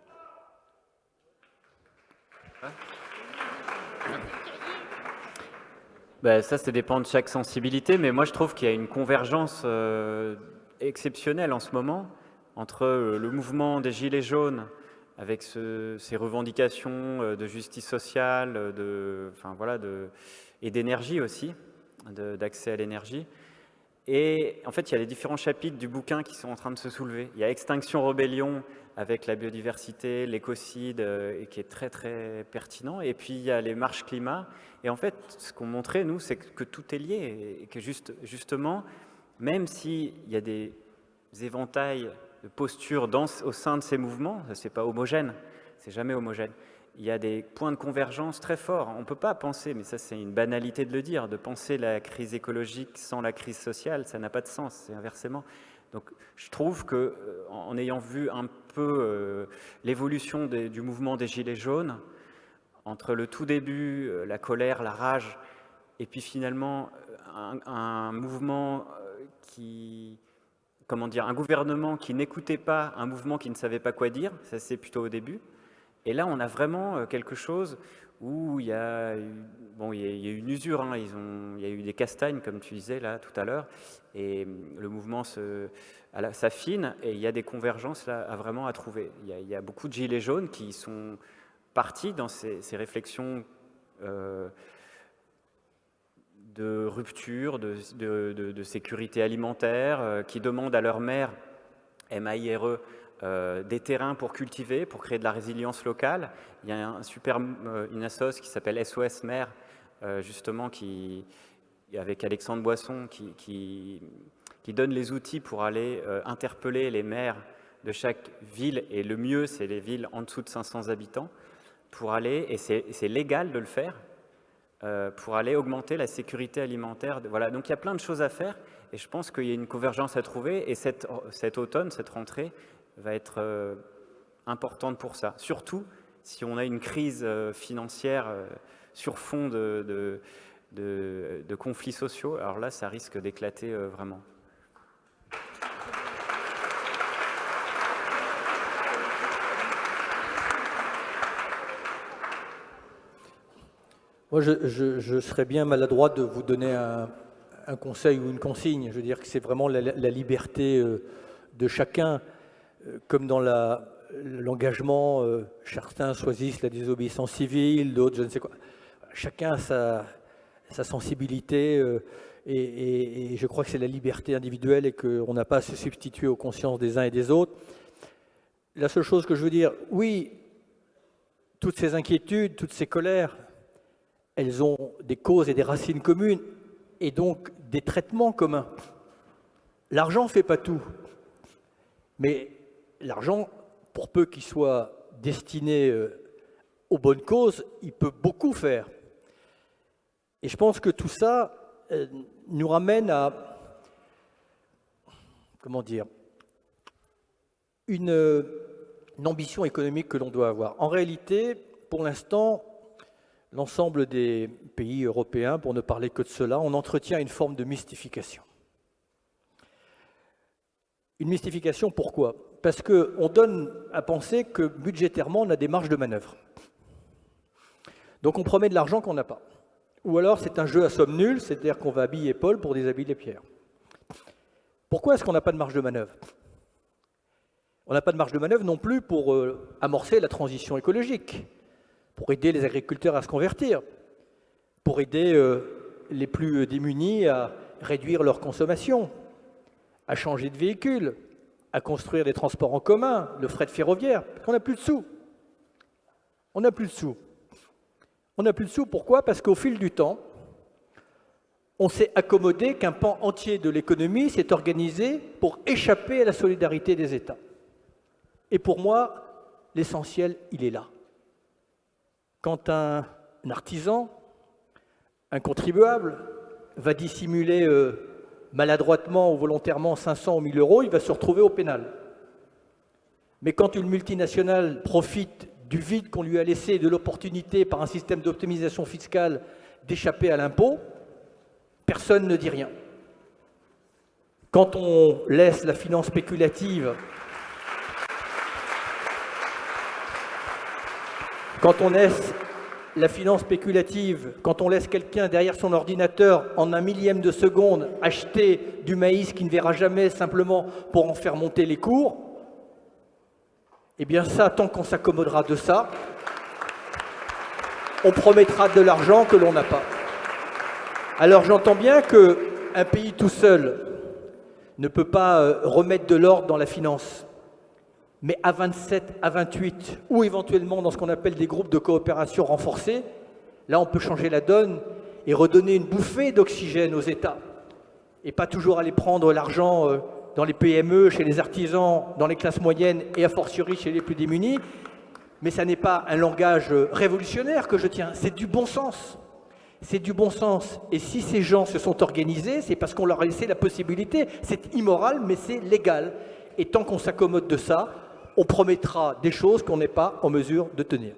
Ben, ça dépend de chaque sensibilité, mais moi je trouve qu'il y a une convergence exceptionnelle en ce moment entre le mouvement des Gilets jaunes avec ces revendications de justice sociale, et d'énergie aussi, d'accès à l'énergie. Et en fait, il y a les différents chapitres du bouquin qui sont en train de se soulever. Il y a Extinction Rebellion avec la biodiversité, l'écocide, et qui est très très pertinent. Et puis il y a les marches climat. Et en fait, ce qu'on montrait, nous, c'est que tout est lié. Et que justement, même s'il y a des éventails de postures au sein de ces mouvements, ce n'est pas homogène, c'est jamais homogène. Il y a des points de convergence très forts. On ne peut pas penser, mais ça c'est une banalité de le dire, de penser la crise écologique sans la crise sociale, ça n'a pas de sens, c'est inversement. Donc je trouve qu'en ayant vu un peu l'évolution du mouvement des Gilets jaunes, entre le tout début, la colère, la rage, et puis finalement un mouvement un gouvernement qui n'écoutait pas, un mouvement qui ne savait pas quoi dire, ça c'est plutôt au début. Et là, on a vraiment quelque chose où il y a eu une usure, hein, il y a eu des castagnes, comme tu disais là tout à l'heure, et le mouvement s'affine, et il y a des convergences là à trouver. Il y a beaucoup de gilets jaunes qui sont partis dans ces réflexions de rupture, de sécurité alimentaire, qui demandent à leur maire, MAIRE, des terrains pour cultiver, pour créer de la résilience locale. Il y a une assoce qui s'appelle SOS Maire, justement, avec Alexandre Boisson, qui donne les outils pour aller interpeller les maires de chaque ville, et le mieux, c'est les villes en dessous de 500 habitants, pour aller, et c'est légal de le faire, pour aller augmenter la sécurité alimentaire. Voilà. Donc il y a plein de choses à faire, et je pense qu'il y a une convergence à trouver, et cet automne, cette rentrée, va être importante pour ça. Surtout si on a une crise financière sur fond de conflits sociaux, alors là, ça risque d'éclater vraiment. Moi, je serais bien maladroit de vous donner un conseil ou une consigne. Je veux dire que c'est vraiment la liberté de chacun. Comme dans l'engagement, certains choisissent la désobéissance civile, d'autres je ne sais quoi. Chacun a sa sensibilité et je crois que c'est la liberté individuelle et qu'on n'a pas à se substituer aux consciences des uns et des autres. La seule chose que je veux dire, oui, toutes ces inquiétudes, toutes ces colères, elles ont des causes et des racines communes et donc des traitements communs. L'argent ne fait pas tout. Mais l'argent, pour peu qu'il soit destiné aux bonnes causes, il peut beaucoup faire. Et je pense que tout ça nous ramène à, comment dire, une ambition économique que l'on doit avoir. En réalité, pour l'instant, l'ensemble des pays européens, pour ne parler que de cela, on entretient une forme de mystification. Une mystification, pourquoi? Parce qu'on donne à penser que budgétairement, on a des marges de manœuvre. Donc on promet de l'argent qu'on n'a pas. Ou alors c'est un jeu à somme nulle, c'est-à-dire qu'on va habiller Paul pour déshabiller Pierre. Pourquoi est-ce qu'on n'a pas de marge de manœuvre? On n'a pas de marge de manœuvre non plus pour amorcer la transition écologique, pour aider les agriculteurs à se convertir, pour aider les plus démunis à réduire leur consommation, à changer de véhicule, à construire des transports en commun, le fret ferroviaire, parce qu'on n'a plus de sous. On n'a plus de sous. On n'a plus de sous, pourquoi? Parce qu'au fil du temps, on s'est accommodé qu'un pan entier de l'économie s'est organisé pour échapper à la solidarité des États. Et pour moi, l'essentiel, il est là. Quand un artisan, un contribuable, va dissimuler maladroitement ou volontairement 500 ou 1000 euros, il va se retrouver au pénal. Mais quand une multinationale profite du vide qu'on lui a laissé et de l'opportunité par un système d'optimisation fiscale d'échapper à l'impôt, personne ne dit rien. Quand on laisse la finance spéculative, quand on laisse quelqu'un derrière son ordinateur en un millième de seconde acheter du maïs qui ne verra jamais simplement pour en faire monter les cours, eh bien ça, tant qu'on s'accommodera de ça, on promettra de l'argent que l'on n'a pas. Alors j'entends bien qu'un pays tout seul ne peut pas remettre de l'ordre dans la finance, mais à 27, à 28, ou éventuellement dans ce qu'on appelle des groupes de coopération renforcés, là on peut changer la donne et redonner une bouffée d'oxygène aux États, et pas toujours aller prendre l'argent dans les PME, chez les artisans, dans les classes moyennes et a fortiori chez les plus démunis. Mais ça n'est pas un langage révolutionnaire que je tiens, c'est du bon sens. C'est du bon sens. Et si ces gens se sont organisés, c'est parce qu'on leur a laissé la possibilité. C'est immoral, mais c'est légal. Et tant qu'on s'accommode de ça, on promettra des choses qu'on n'est pas en mesure de tenir.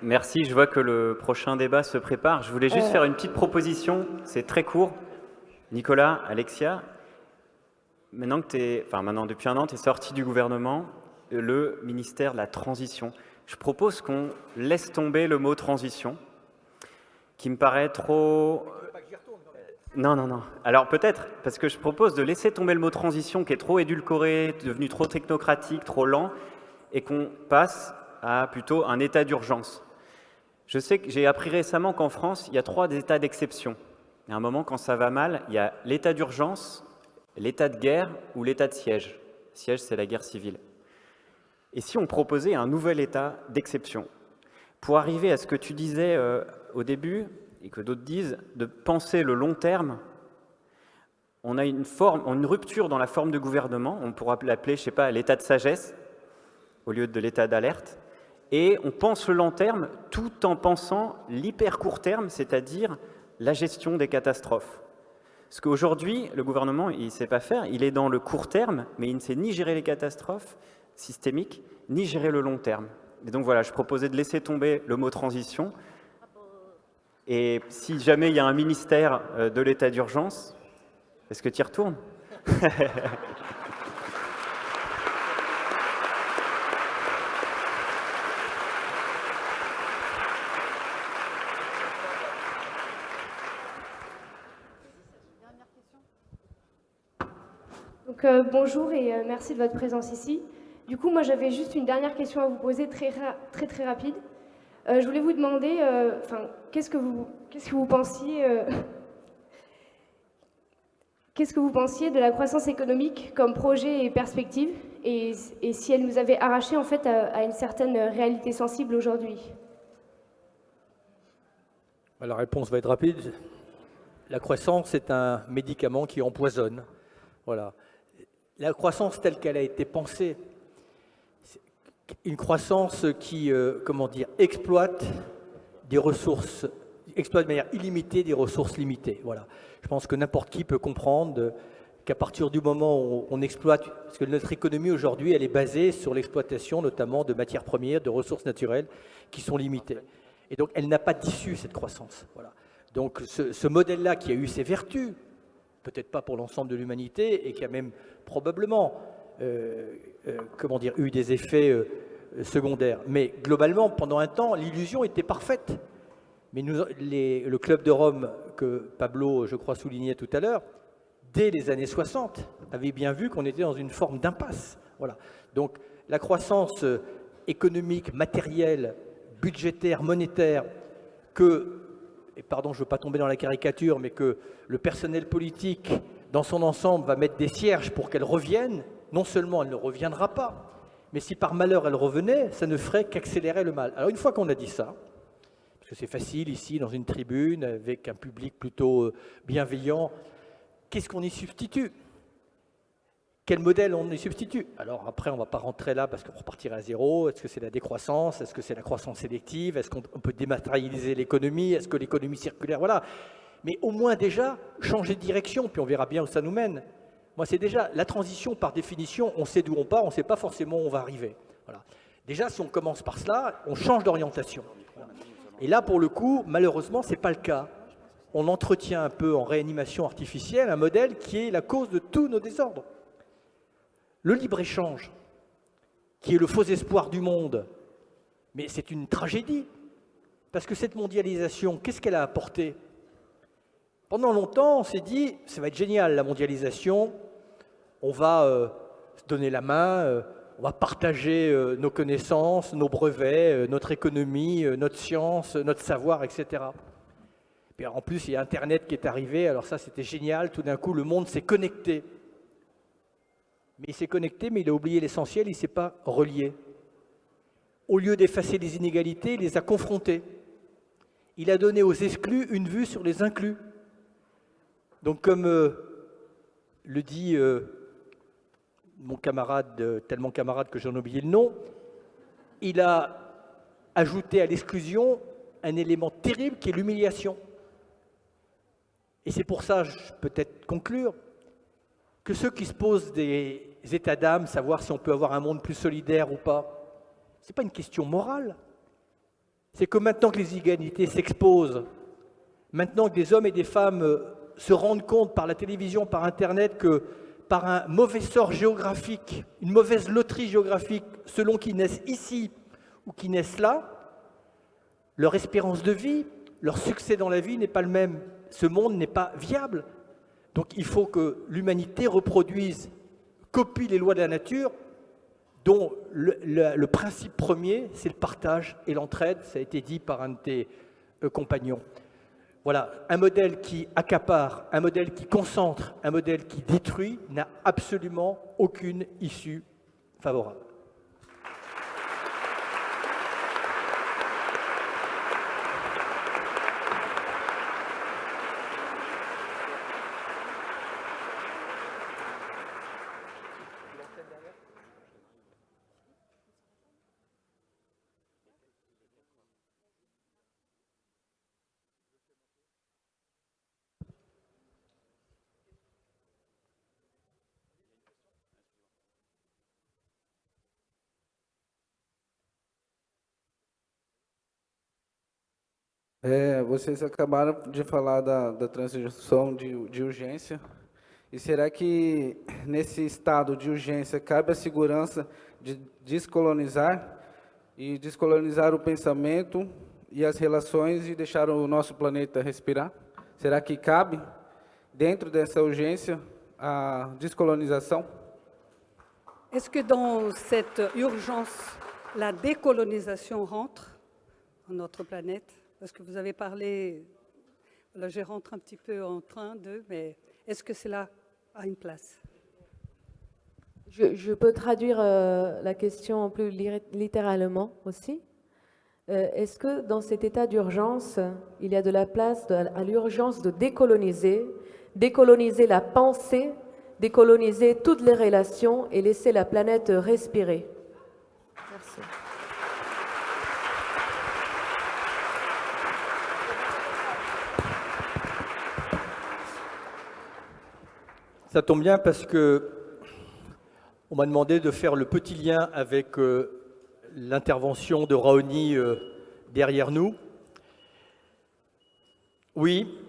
Merci, je vois que le prochain débat se prépare. Je voulais juste faire une petite proposition, c'est très court. Nicolas, Alexia, maintenant depuis un an, tu es sorti du gouvernement, le ministère de la Transition. Je propose qu'on laisse tomber le mot transition, qui me paraît trop... Non. Alors peut-être, parce que je propose de laisser tomber le mot transition, qui est trop édulcoré, devenu trop technocratique, trop lent, et qu'on passe à plutôt un état d'urgence. Je sais que j'ai appris récemment qu'en France, il y a 3 états d'exception. Il y a un moment, quand ça va mal, il y a l'état d'urgence, l'état de guerre ou l'état de siège. Siège, c'est la guerre civile. Et si on proposait un nouvel état d'exception, pour arriver à ce que tu disais au début, et que d'autres disent, de penser le long terme, on a une rupture dans la forme de gouvernement, on pourra l'appeler, je sais pas, l'état de sagesse, au lieu de l'état d'alerte, et on pense le long terme tout en pensant l'hyper court terme, c'est-à-dire la gestion des catastrophes. Parce qu'aujourd'hui, le gouvernement, il ne sait pas faire, il est dans le court terme, mais il ne sait ni gérer les catastrophes systémiques, ni gérer le long terme. Et donc voilà, je proposais de laisser tomber le mot transition, et si jamais il y a un ministère de l'état d'urgence, est-ce que tu y retournes? Donc, bonjour et merci de votre présence ici. Du coup, moi j'avais juste une dernière question à vous poser très rapide. Je voulais vous demander, qu'est-ce que vous pensiez de la croissance économique comme projet et perspective, et si elle nous avait arraché en fait à une certaine réalité sensible aujourd'hui. La réponse va être rapide. La croissance est un médicament qui empoisonne. Voilà. La croissance telle qu'elle a été pensée, c'est une croissance qui, exploite des ressources, exploite de manière illimitée des ressources limitées. Voilà. Je pense que n'importe qui peut comprendre qu'à partir du moment où on exploite, parce que notre économie aujourd'hui, elle est basée sur l'exploitation notamment de matières premières, de ressources naturelles qui sont limitées. Et donc, elle n'a pas d'issue, cette croissance. Voilà. Donc, ce modèle-là qui a eu ses vertus, peut-être pas pour l'ensemble de l'humanité, et qui a même probablement eu des effets secondaires. Mais globalement, pendant un temps, l'illusion était parfaite. Mais le Club de Rome, que Pablo, je crois, soulignait tout à l'heure, dès les années 60, avait bien vu qu'on était dans une forme d'impasse. Voilà. Donc, la croissance économique, matérielle, budgétaire, monétaire, et pardon, je ne veux pas tomber dans la caricature, mais que le personnel politique, dans son ensemble, va mettre des cierges pour qu'elle revienne, non seulement elle ne reviendra pas, mais si par malheur elle revenait, ça ne ferait qu'accélérer le mal. Alors une fois qu'on a dit ça, parce que c'est facile ici, dans une tribune, avec un public plutôt bienveillant, qu'est-ce qu'on y substitue ? Quel modèle on y substitue? Alors après, on ne va pas rentrer là parce qu'on repartirait à zéro. Est-ce que c'est la décroissance? Est-ce que c'est la croissance sélective? Est-ce qu'on peut dématérialiser l'économie? Est-ce que l'économie circulaire? Voilà. Mais au moins déjà, changer de direction, puis on verra bien où ça nous mène. Moi, c'est déjà la transition par définition. On sait d'où on part, on ne sait pas forcément où on va arriver. Voilà. Déjà, si on commence par cela, on change d'orientation. Voilà. Et là, pour le coup, malheureusement, ce n'est pas le cas. On entretient un peu en réanimation artificielle un modèle qui est la cause de tous nos désordres. Le libre-échange, qui est le faux espoir du monde, mais c'est une tragédie. Parce que cette mondialisation, qu'est-ce qu'elle a apporté? Pendant longtemps, on s'est dit, ça va être génial la mondialisation, on va se donner la main, on va partager nos connaissances, nos brevets, notre économie, notre science, notre savoir, etc. Puis en plus, il y a Internet qui est arrivé, alors ça c'était génial, tout d'un coup le monde s'est connecté. Mais il s'est connecté, mais il a oublié l'essentiel, il ne s'est pas relié. Au lieu d'effacer les inégalités, il les a confrontées. Il a donné aux exclus une vue sur les inclus. Donc comme le dit mon camarade, tellement camarade que j'en ai oublié le nom, il a ajouté à l'exclusion un élément terrible qui est l'humiliation. Et c'est pour ça, je peux peut-être conclure, que ceux qui se posent des états d'âme, savoir si on peut avoir un monde plus solidaire ou pas, ce n'est pas une question morale. C'est que maintenant que les inégalités s'exposent, maintenant que des hommes et des femmes se rendent compte par la télévision, par Internet, que par un mauvais sort géographique, une mauvaise loterie géographique, selon qu'ils naissent ici ou qu'ils naissent là, leur espérance de vie, leur succès dans la vie n'est pas le même. Ce monde n'est pas viable. Donc il faut que l'humanité reproduise, copie les lois de la nature, dont le principe premier, c'est le partage et l'entraide, ça a été dit par un de tes compagnons. Voilà, un modèle qui accapare, un modèle qui concentre, un modèle qui détruit, n'a absolument aucune issue favorable. Vocês acabaram de falar da transição de urgência. E será que nesse estado de urgência cabe a segurança de descolonizar e descolonizar o pensamento e as relações e deixar o nosso planeta respirar? Será que cabe, dentro dessa urgência, a descolonização? Est-ce que dans cette urgence, la décolonisation rentre dans notre planète? Parce que vous avez parlé, là je rentre un petit peu en train de, mais est-ce que cela a une place? Je peux traduire la question plus littéralement aussi. Est-ce que dans cet état d'urgence, il y a de la place à l'urgence de décoloniser la pensée, décoloniser toutes les relations et laisser la planète respirer? Merci. Ça tombe bien parce que on m'a demandé de faire le petit lien avec l'intervention de Raoni derrière nous. Oui.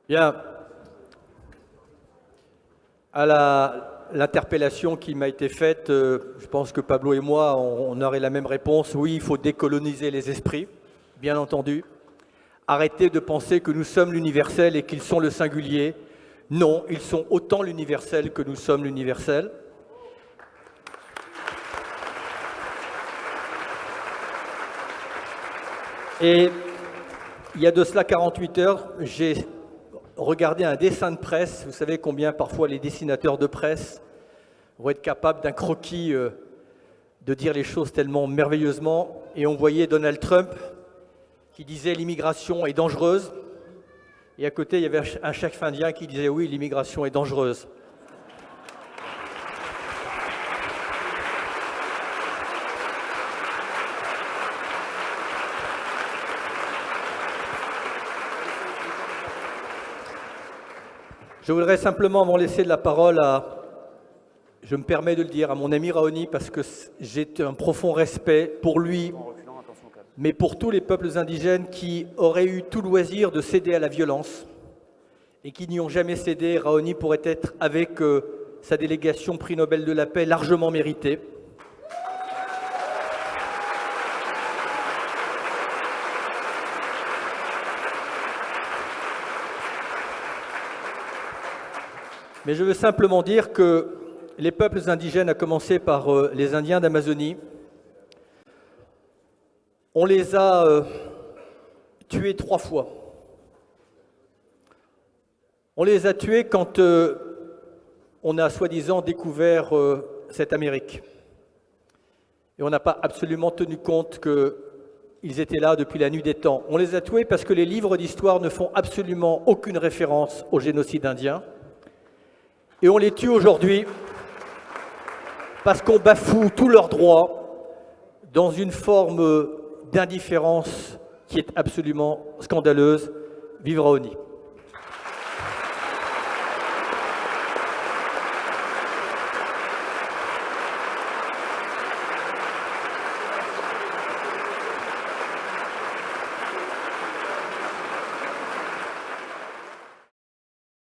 Bien. À l'interpellation qui m'a été faite, je pense que Pablo et moi, on aurait la même réponse. Oui, il faut décoloniser les esprits, bien entendu. Arrêtez de penser que nous sommes l'universel et qu'ils sont le singulier. Non, ils sont autant l'universel que nous sommes l'universel. Et il y a de cela 48 heures, j'ai regardé un dessin de presse. Vous savez combien parfois les dessinateurs de presse vont être capables d'un croquis de dire les choses tellement merveilleusement. Et on voyait Donald Trump qui disait l'immigration est dangereuse. Et à côté, il y avait un chef indien qui disait oui, l'immigration est dangereuse. Je voudrais simplement m'en laisser de la parole je me permets de le dire, à mon ami Raoni, parce que j'ai un profond respect pour lui, mais pour tous les peuples indigènes qui auraient eu tout loisir de céder à la violence et qui n'y ont jamais cédé. Raoni pourrait être, avec sa délégation prix Nobel de la paix, largement méritée. Mais je veux simplement dire que les peuples indigènes, à commencer par les Indiens d'Amazonie, on les a tués 3 fois. On les a tués quand on a soi-disant découvert cette Amérique. Et on n'a pas absolument tenu compte qu'ils étaient là depuis la nuit des temps. On les a tués parce que les livres d'histoire ne font absolument aucune référence au génocide indien. Et on les tue aujourd'hui parce qu'on bafoue tous leurs droits dans une forme d'indifférence qui est absolument scandaleuse. Vive Raoni.